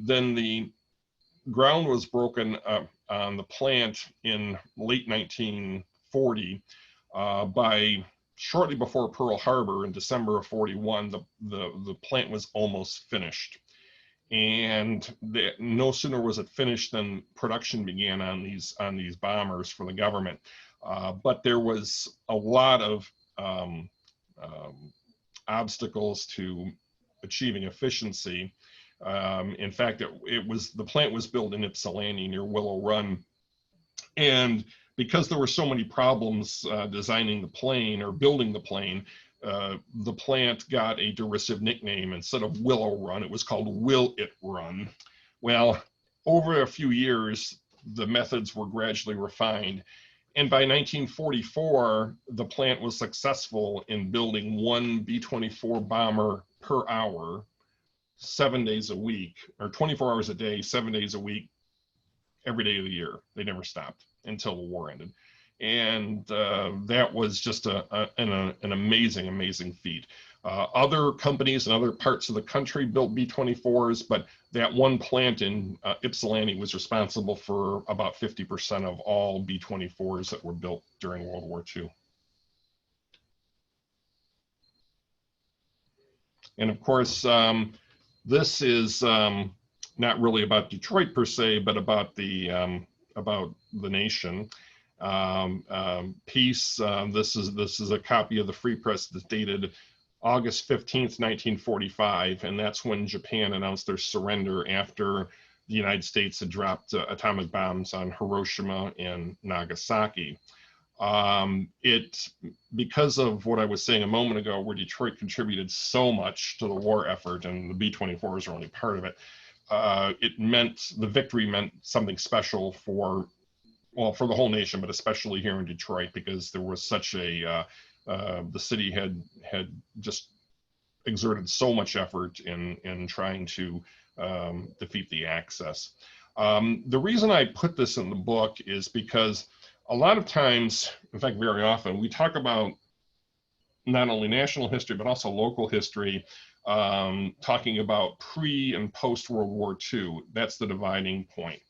Then the ground was broken on the plant in late 1940 by shortly before Pearl Harbor in December of 41. The plant was almost finished. And no sooner was it finished than production began on these bombers for the government. But there was a lot of obstacles to achieving efficiency. In fact, the plant was built in Ypsilanti near Willow Run, and because there were so many problems designing the plane or building the plane, the plant got a derisive nickname. Instead of Willow Run, it was called Will It Run. Well, over a few years, the methods were gradually refined. And by 1944, the plant was successful in building one B-24 bomber per hour, 7 days a week, or 24 hours a day, 7 days a week, every day of the year. They never stopped until the war ended. And that was just an amazing, amazing feat. Other companies in other parts of the country built B-24s, but that one plant in Ypsilanti was responsible for about 50% of all B-24s that were built during World War II. And of course, this is not really about Detroit per se, but about the nation. Peace. This is a copy of the Free Press that's dated August 15th, 1945, and that's when Japan announced their surrender after the United States had dropped atomic bombs on Hiroshima and Nagasaki. Because of what I was saying a moment ago, where Detroit contributed so much to the war effort, and the B-24s are only part of it, the victory meant something special for the whole nation, but especially here in Detroit, because there was such the city had just exerted so much effort in trying to defeat the Axis. The reason I put this in the book is because a lot of times, in fact, very often, we talk about not only national history, but also local history, talking about pre and post World War II. That's the dividing point.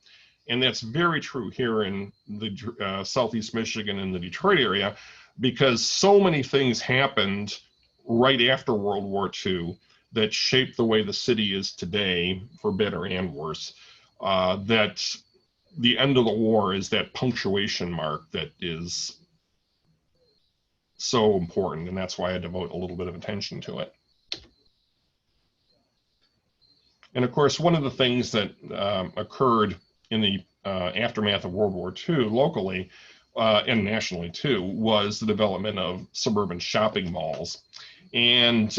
And that's very true here in the Southeast Michigan and the Detroit area, because so many things happened right after World War II that shaped the way the city is today, for better and worse, that the end of the war is that punctuation mark that is so important, and that's why I devote a little bit of attention to it. And of course, one of the things that occurred in the aftermath of World War II locally and nationally too was the development of suburban shopping malls. And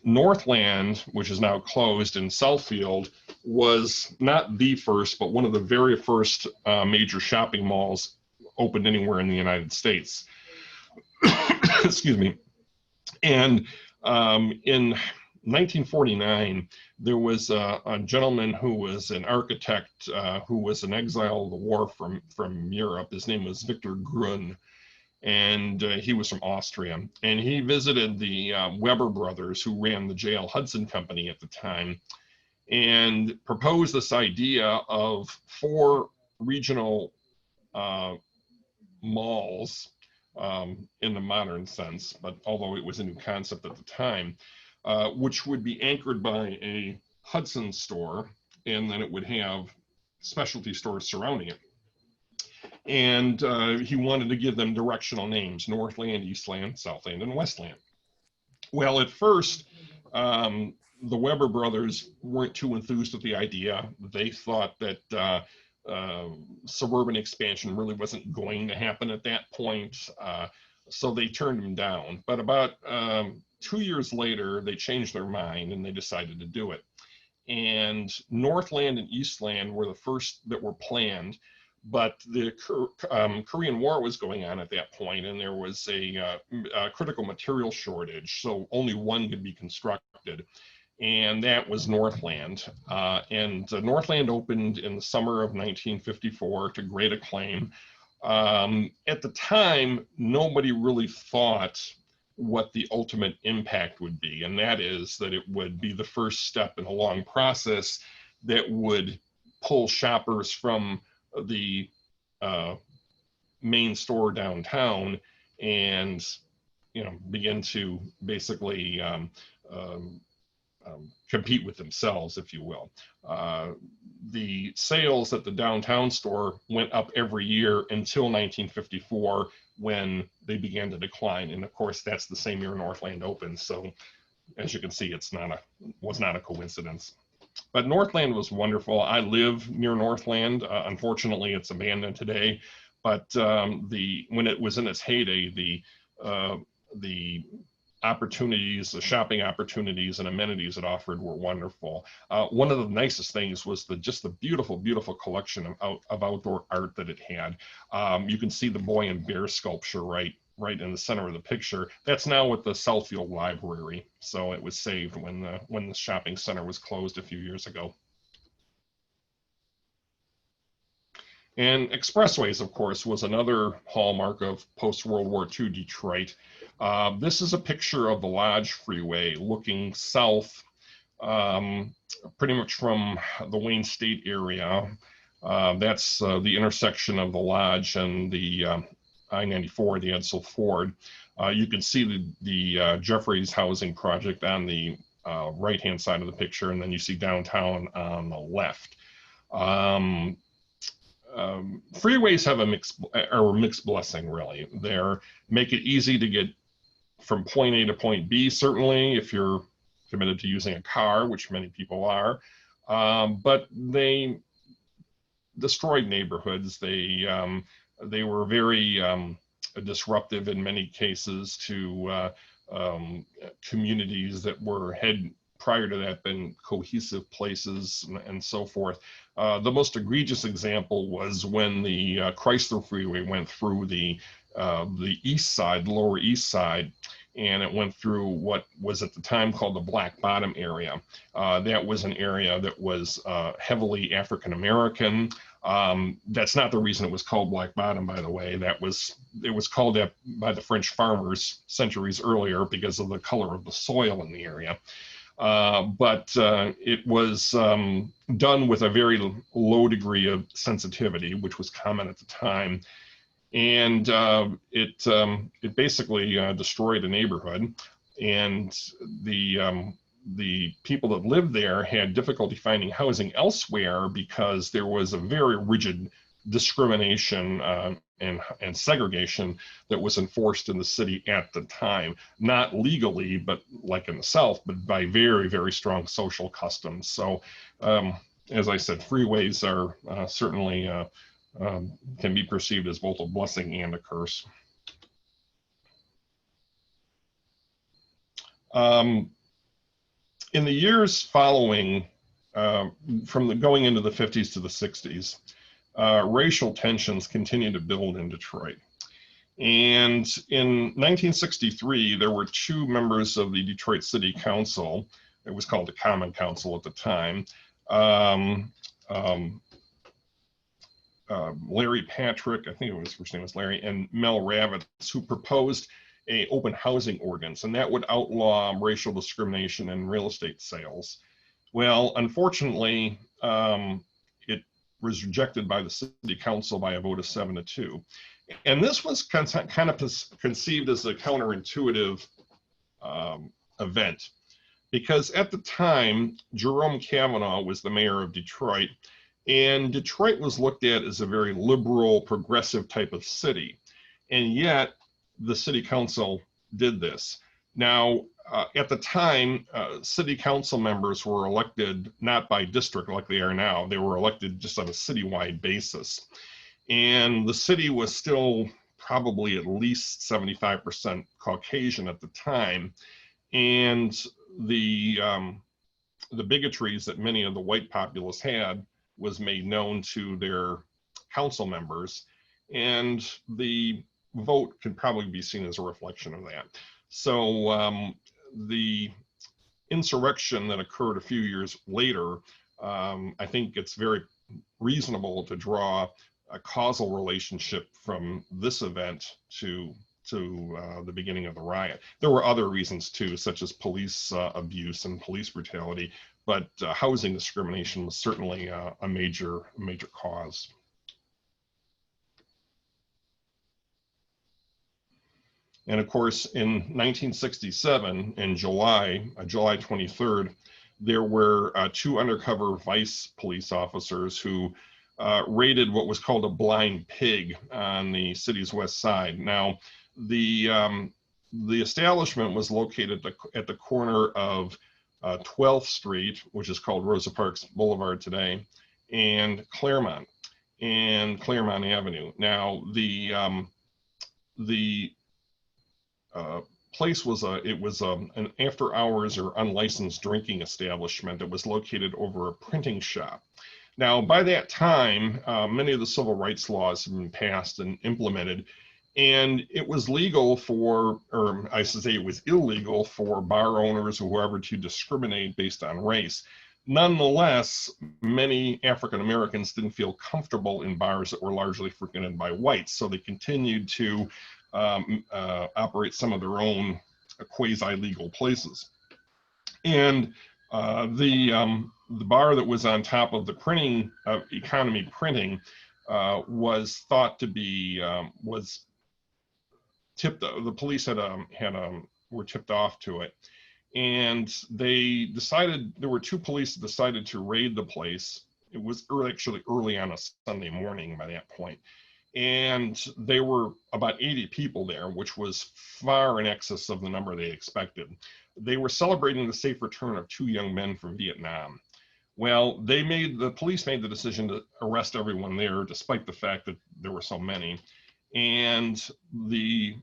Northland, which is now closed in Southfield, was not the first, but one of the very first major shopping malls opened anywhere in the United States. Excuse me. And in 1949, there was a gentleman who was an architect who was in exile of the war from Europe. His name was Victor Grun, and he was from Austria. And he visited the Weber brothers, who ran the J.L. Hudson Company at the time, and proposed this idea of 4 regional malls in the modern sense, but although it was a new concept at the time, which would be anchored by a Hudson store, and then it would have specialty stores surrounding it. And he wanted to give them directional names: Northland, Eastland, Southland, and Westland. Well, at first, the Weber brothers weren't too enthused with the idea. They thought that suburban expansion really wasn't going to happen at that point, so they turned him down. But about 2 years later, they changed their mind and they decided to do it. And Northland and Eastland were the first that were planned, but the Korean War was going on at that point, and there was a critical material shortage, so only one could be constructed, and that was Northland. Northland opened in the summer of 1954 to great acclaim. At the time, nobody really thought what the ultimate impact would be, and that is that it would be the first step in a long process that would pull shoppers from the main store downtown and, you know, begin to basically compete with themselves, if you will. The sales at the downtown store went up every year until 1954, when they began to decline. And of course, that's the same year Northland opened. So as you can see, was not a coincidence. But Northland was wonderful. I live near Northland. Unfortunately, it's abandoned today. But when it was in its heyday, the opportunities, the shopping opportunities and amenities it offered were wonderful. One of the nicest things was just the beautiful, beautiful collection of outdoor art that it had. You can see the boy and bear sculpture right in the center of the picture. That's now at the Southfield Library. So it was saved when the shopping center was closed a few years ago. And expressways, of course, was another hallmark of post-World War II Detroit. This is a picture of the Lodge Freeway looking south, pretty much from the Wayne State area. That's the intersection of the Lodge and the I-94, the Edsel Ford. You can see the Jeffries housing project on the right-hand side of the picture, and then you see downtown on the left. Freeways have a mixed blessing, really. They make it easy to get from point A to point B, certainly, if you're committed to using a car, which many people are. But they destroyed neighborhoods. They were very disruptive in many cases to communities that had prior to that been cohesive places and so forth. The most egregious example was when the Chrysler Freeway went through the east side, lower east side, and it went through what was at the time called the Black Bottom area. That was an area that was heavily African American. That's not the reason it was called Black Bottom, by the way. It was called that by the French farmers centuries earlier because of the color of the soil in the area. But it was done with a very low degree of sensitivity, which was common at the time. And it basically destroyed a neighborhood. And the people that lived there had difficulty finding housing elsewhere because there was a very rigid discrimination and segregation that was enforced in the city at the time, not legally, but like in the South, but by very, very strong social customs. So, as I said, freeways are certainly can be perceived as both a blessing and a curse. In the years following, from going into the 50s to the 60s, racial tensions continued to build in Detroit. And in 1963, there were two members of the Detroit City Council, It was called the Common Council at the time. Larry Patrick, I think his first name was Larry, and Mel Ravitz, who proposed a open housing ordinance, and that would outlaw racial discrimination in real estate sales. Well, unfortunately, it was rejected by the city council by a vote of 7-2. And this was kind of conceived as a counterintuitive event, because at the time, Jerome Kavanaugh was the mayor of Detroit, and Detroit was looked at as a very liberal, progressive type of city. And yet, the city council did this. Now, at the time, city council members were elected not by district like they are now. They were elected just on a citywide basis. And the city was still probably at least 75% Caucasian at the time. And the bigotries that many of the white populace had was made known to their council members, and the vote can probably be seen as a reflection of that. So the insurrection that occurred a few years later, I think it's very reasonable to draw a causal relationship from this event to the beginning of the riot. There were other reasons too, such as police abuse and police brutality, but housing discrimination was certainly a major cause. And of course, in 1967, in July 23rd, there were 2 undercover vice police officers who raided what was called a blind pig on the city's west side. Now, the establishment was located at the corner of 12th Street, which is called Rosa Parks Boulevard today, and Claremont Avenue. Now, the place was an after hours or unlicensed drinking establishment that was located over a printing shop. Now, by that time, many of the civil rights laws had been passed and implemented, and it was legal for, or I should say it was illegal for bar owners or whoever to discriminate based on race. Nonetheless, many African Americans didn't feel comfortable in bars that were largely frequented by whites, so they continued to operate some of their own quasi-legal places. And the bar that was on top of the printing, economy printing, was thought to be, was tipped, the police were tipped off to it. And they decided, there were 2 police that decided to raid the place. It was actually early on a Sunday morning by that point. And there were about 80 people there, which was far in excess of the number they expected. They were celebrating the safe return of 2 young men from Vietnam. Well, the police made the decision to arrest everyone there, despite the fact that there were so many. And the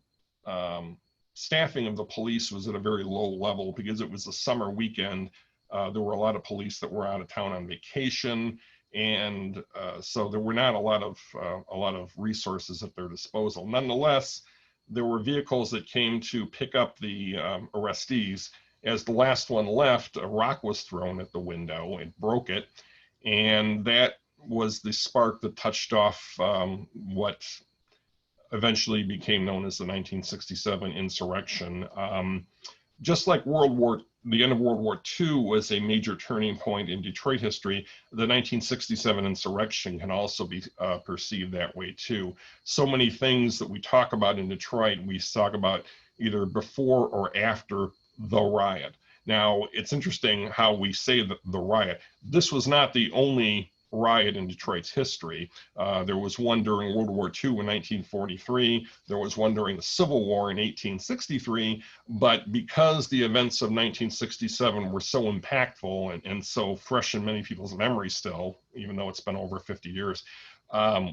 staffing of the police was at a very low level because it was a summer weekend. There were a lot of police that were out of town on vacation. And so there were not a lot of resources at their disposal. Nonetheless, there were vehicles that came to pick up the arrestees. As the last one left, a rock was thrown at the window. It broke it, and that was the spark that touched off what eventually became known as the 1967 insurrection. Just like the end of World War II was a major turning point in Detroit history, the 1967 insurrection can also be perceived that way too. So many things that we talk about in Detroit, we talk about either before or after the riot. Now, it's interesting how we say the riot. This was not the only riot in Detroit's history. There was one during World War II in 1943. There was one during the Civil War in 1863. But because the events of 1967 were so impactful and so fresh in many people's memories still, even though it's been over 50 years,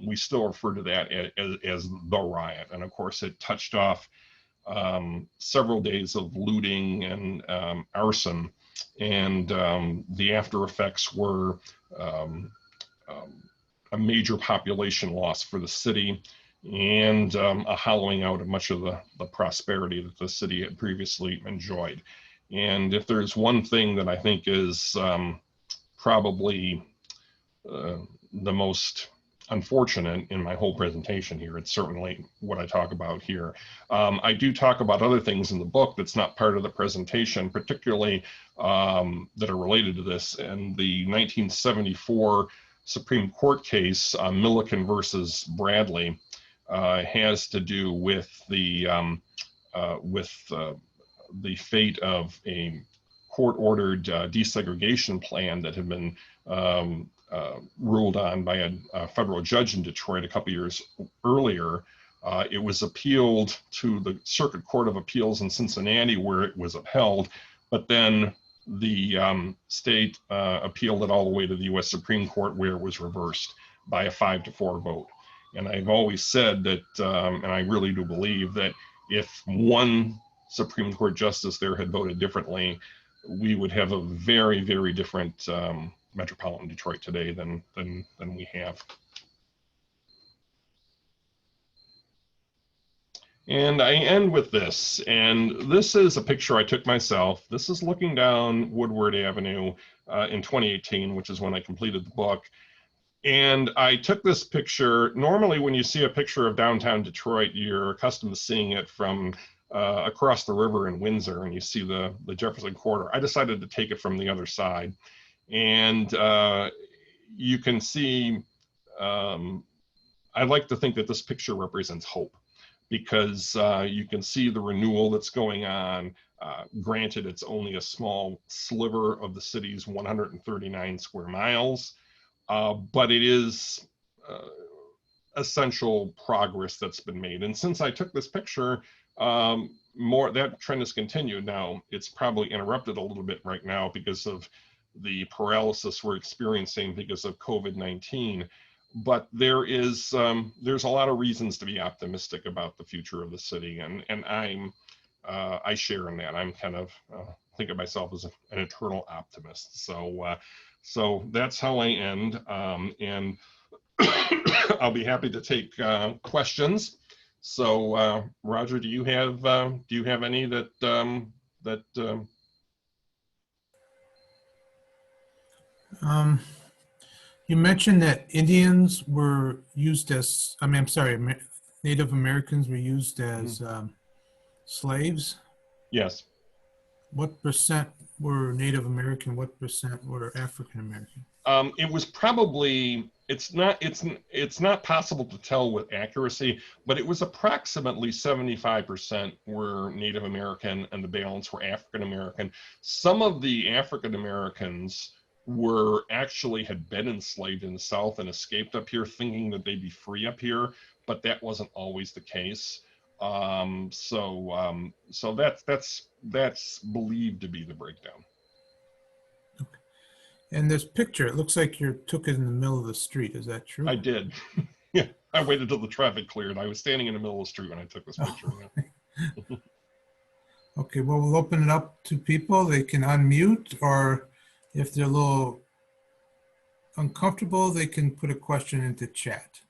we still refer to that as the riot. And of course, it touched off several days of looting and arson. And the after effects were a major population loss for the city and a hollowing out of much of the prosperity that the city had previously enjoyed. And if there's one thing that I think is probably the most unfortunate in my whole presentation here, it's certainly what I talk about here. I do talk about other things in the book that's not part of the presentation, particularly that are related to this. And the 1974 Supreme Court case, Milliken versus Bradley, has to do with the fate of a court-ordered desegregation plan that had been ruled on by a federal judge in Detroit a couple years earlier. It was appealed to the Circuit Court of Appeals in Cincinnati, where it was upheld, but then the state appealed it all the way to the U.S. Supreme Court, where it was reversed by a 5-4 vote. And I've always said that, and I really do believe that if one Supreme Court justice there had voted differently, we would have a very, very different metropolitan Detroit today than we have. And I end with this, and this is a picture I took myself. This is looking down Woodward Avenue in 2018, which is when I completed the book. And I took this picture. Normally, when you see a picture of downtown Detroit, you're accustomed to seeing it from across the river in Windsor, and you see the Jefferson Quarter. I decided to take it from the other side. And you can see, I like to think that this picture represents hope, because you can see the renewal that's going on. Granted, it's only a small sliver of the city's 139 square miles, but it is essential progress that's been made. And since I took this picture, that trend has continued. Now, it's probably interrupted a little bit right now because of the paralysis we're experiencing because of COVID-19. But there's a lot of reasons to be optimistic about the future of the city, and I share in that. I'm kind of think of myself as an eternal optimist. So that's how I end, and I'll be happy to take questions. So Roger, do you have any that You mentioned that Indians were used as, I'm sorry, Native Americans were used as slaves? Yes. What percent were Native American? What percent were African American? It was probably, it's not possible to tell with accuracy, but it was approximately 75% were Native American and the balance were African American. Some of the African Americans had been enslaved in the South and escaped up here thinking that they'd be free up here, but that wasn't always the case. So that's believed to be the breakdown. Okay. And this picture, it looks like you took it in the middle of the street. Is that true? I did. Yeah, I waited till the traffic cleared. I was standing in the middle of the street when I took this picture. Yeah. Okay, well, we'll open it up to people. They can unmute, or if they're a little uncomfortable, they can put a question into chat.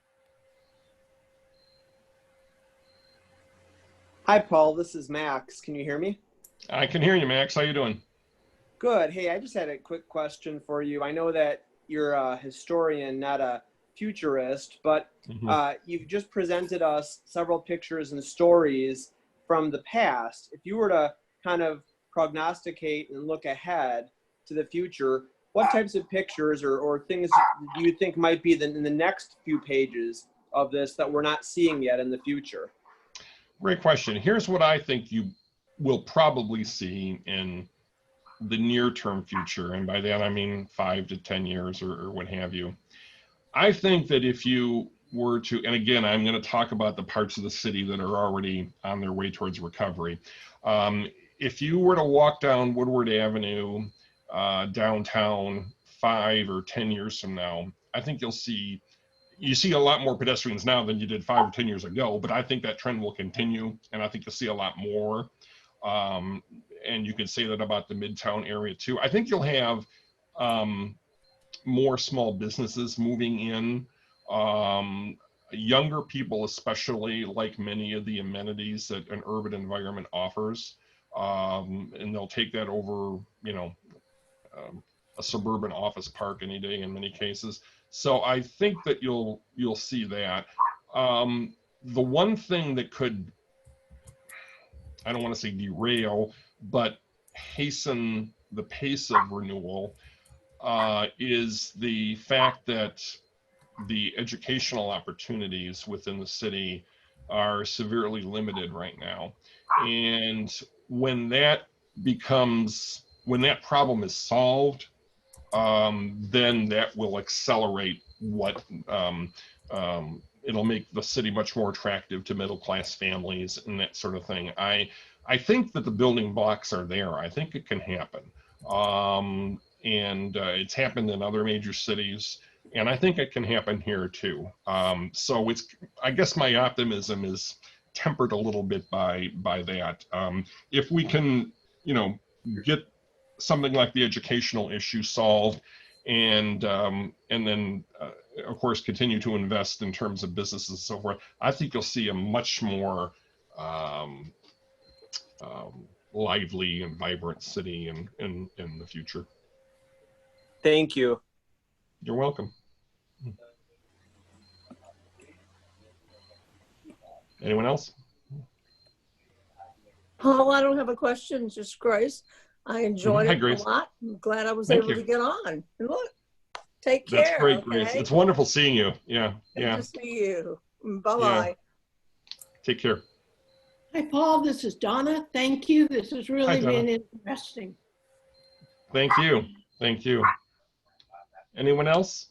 Hi, Paul. This is Max. Can you hear me? I can hear you, Max. How you doing? Good. Hey, I just had a quick question for you. I know that you're a historian, not a futurist, but you've just presented us several pictures and stories from the past. If you were to kind of prognosticate and look ahead to the future, what types of pictures or things do you think might be in the next few pages of this that we're not seeing yet in the future? Great question. Here's what I think you will probably see in the near-term future, and by that I mean 5 to 10 years or what have you. I think that if you were to, and again, I'm going to talk about the parts of the city that are already on their way towards recovery. If you were to walk down Woodward Avenue downtown 5 or 10 years from now, I think you see a lot more pedestrians now than you did 5 or 10 years ago, but I think that trend will continue, and I think you'll see a lot more. And you can say that about the Midtown area too. I think you'll have more small businesses moving in. Younger people especially like many of the amenities that an urban environment offers. and they'll take that over, you know, a suburban office park any day in many cases. So I think that you'll see that. The one thing that could, I don't want to say derail, but hasten the pace of renewal is the fact that the educational opportunities within the city are severely limited right now. And when that problem is solved, then that will accelerate what it'll make the city much more attractive to middle-class families and that sort of thing. I think that the building blocks are there. I think it can happen. And it's happened in other major cities, and I think it can happen here too. So I guess my optimism is tempered a little bit by that. If we can, you know, get something like the educational issue solved, and then of course continue to invest in terms of businesses and so forth, I think you'll see a much more lively and vibrant city in the future. Thank you. You're welcome. Anyone else? Paul, I don't have a question, just Grace. I enjoyed Hi, it a Grace. lot. I'm glad I was Thank able you. to get on. And look, take care. That's great, okay? Grace. It's wonderful seeing you. Yeah, Good yeah. to see you. Bye-bye. Yeah. Take care. Hi, Paul. This is Donna. Thank you. This has Hi, really Donna. been interesting. Thank you. Thank you. Anyone else?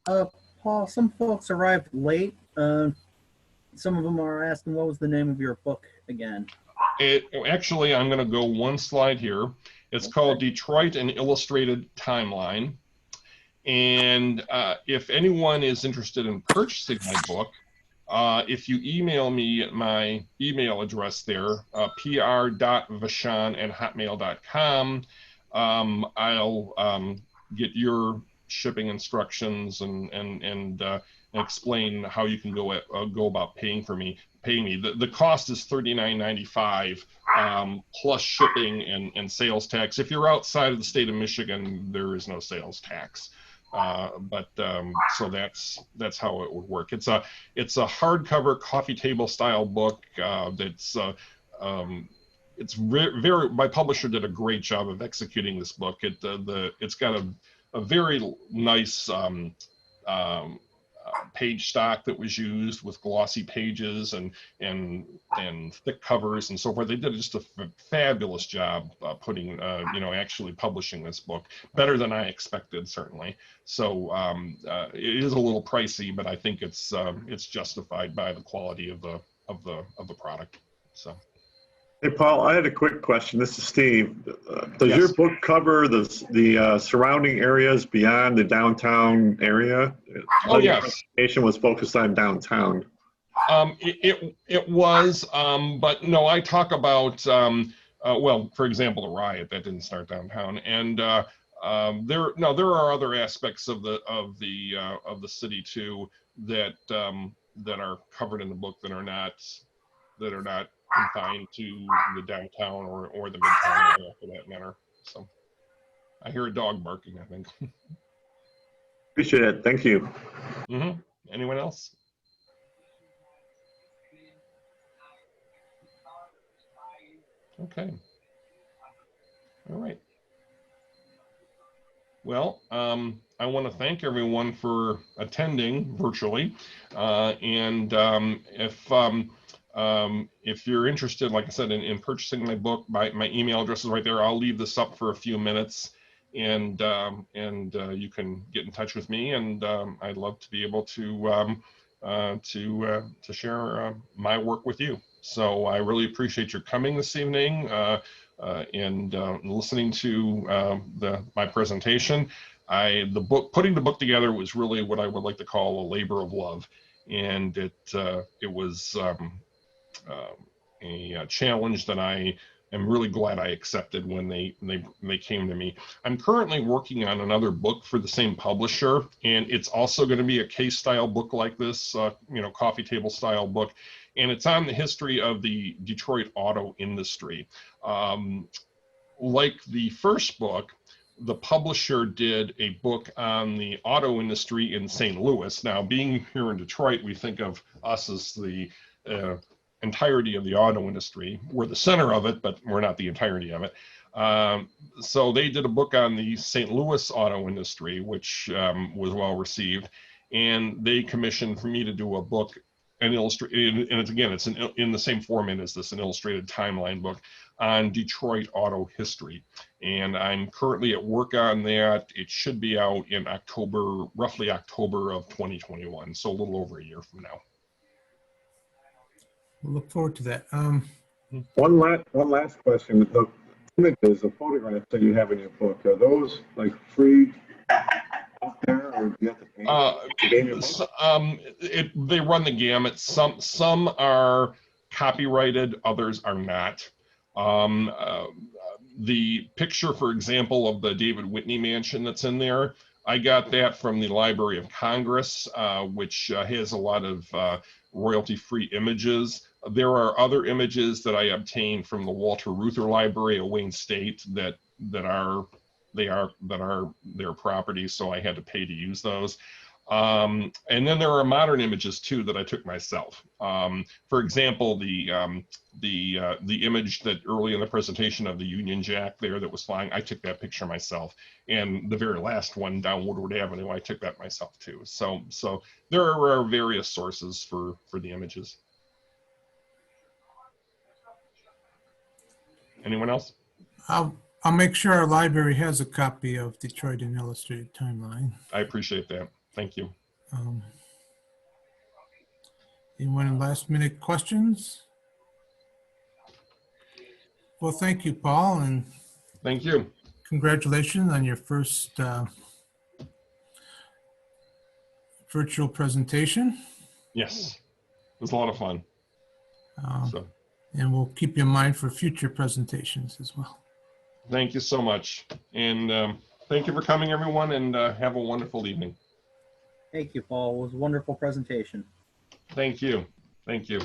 Paul, some folks arrived late. Some of them are asking what was the name of your book again. Actually, I'm going to go one slide here. It's called Detroit: An Illustrated Timeline. And if anyone is interested in purchasing my book, if you email me at my email address there, pr.vachon@hotmail.com, I'll get your shipping instructions and explain how you can go about paying me. The cost is $39.95 plus shipping and sales tax. If you're outside of the state of Michigan, there is no sales tax. So that's how it would work. It's a hardcover coffee table style book that's my publisher did a great job of executing this book. It's got a very nice page stock that was used with glossy pages and thick covers and so forth. They did just a fabulous job putting, actually publishing this book, better than I expected, certainly. So it is a little pricey, but I think it's justified by the quality of the product. So. Hey, Paul, I had a quick question. This is Steve. Does Yes. your book cover the surrounding areas beyond the downtown area? Oh, yes. The presentation was focused on downtown. It was, but no, I talk about, well, for example, the riot that didn't start downtown, and there are other aspects of the city too that are covered in the book that are not confined to the downtown or the midtown area for that matter. So I hear a dog barking, I think. Appreciate it. Thank you. Mm-hmm. Anyone else? Okay. All right. Well, I want to thank everyone for attending virtually. And if you're interested, like I said, in purchasing my book, my email address is right there. I'll leave this up for a few minutes, and you can get in touch with me. And I'd love to be able to share my work with you. So I really appreciate your coming this evening and listening to my presentation. Putting the book together was really what I would like to call a labor of love, and it was a challenge that I am really glad I accepted when they came to me. I'm currently working on another book for the same publisher, and it's also going to be a case style book like this, coffee table style book. and it's on the history of the Detroit auto industry. Like the first book, the publisher did a book on the auto industry in St. Louis. Now, being here in Detroit, we think of us as the entirety of the auto industry. We're the center of it, but we're not the entirety of it. So they did a book on the St. Louis auto industry, which was well received, and they commissioned for me to do a book, an illustrated, and it's in the same format as this, an illustrated timeline book on Detroit auto history. And I'm currently at work on that. It should be out in October, roughly October of 2021, so a little over a year from now. We'll look forward to that. One last question. The images, the photographs that you have in your book, are those like free out there, or do you have to pay? They run the gamut. Some are copyrighted, others are not. The picture, for example, of the David Whitney mansion that's in there, I got that from the Library of Congress, which has a lot of royalty-free images. There are other images that I obtained from the Walter Reuther Library at Wayne State that are their property, so I had to pay to use those. And then there are modern images too that I took myself. For example, the image that early in the presentation of the Union Jack there that was flying, I took that picture myself. And the very last one down Woodward Avenue, I took that myself too. So there are various sources for the images. Anyone else? I'll make sure our library has a copy of Detroit an Illustrated Timeline. I appreciate that. Thank you. Anyone last minute questions? Well, thank you, Paul, and thank you. Congratulations on your first virtual presentation. Yes, it was a lot of fun. And we'll keep you in mind for future presentations as well. Thank you so much. And thank you for coming, everyone, and have a wonderful evening. Thank you, Paul. It was a wonderful presentation. Thank you. Thank you.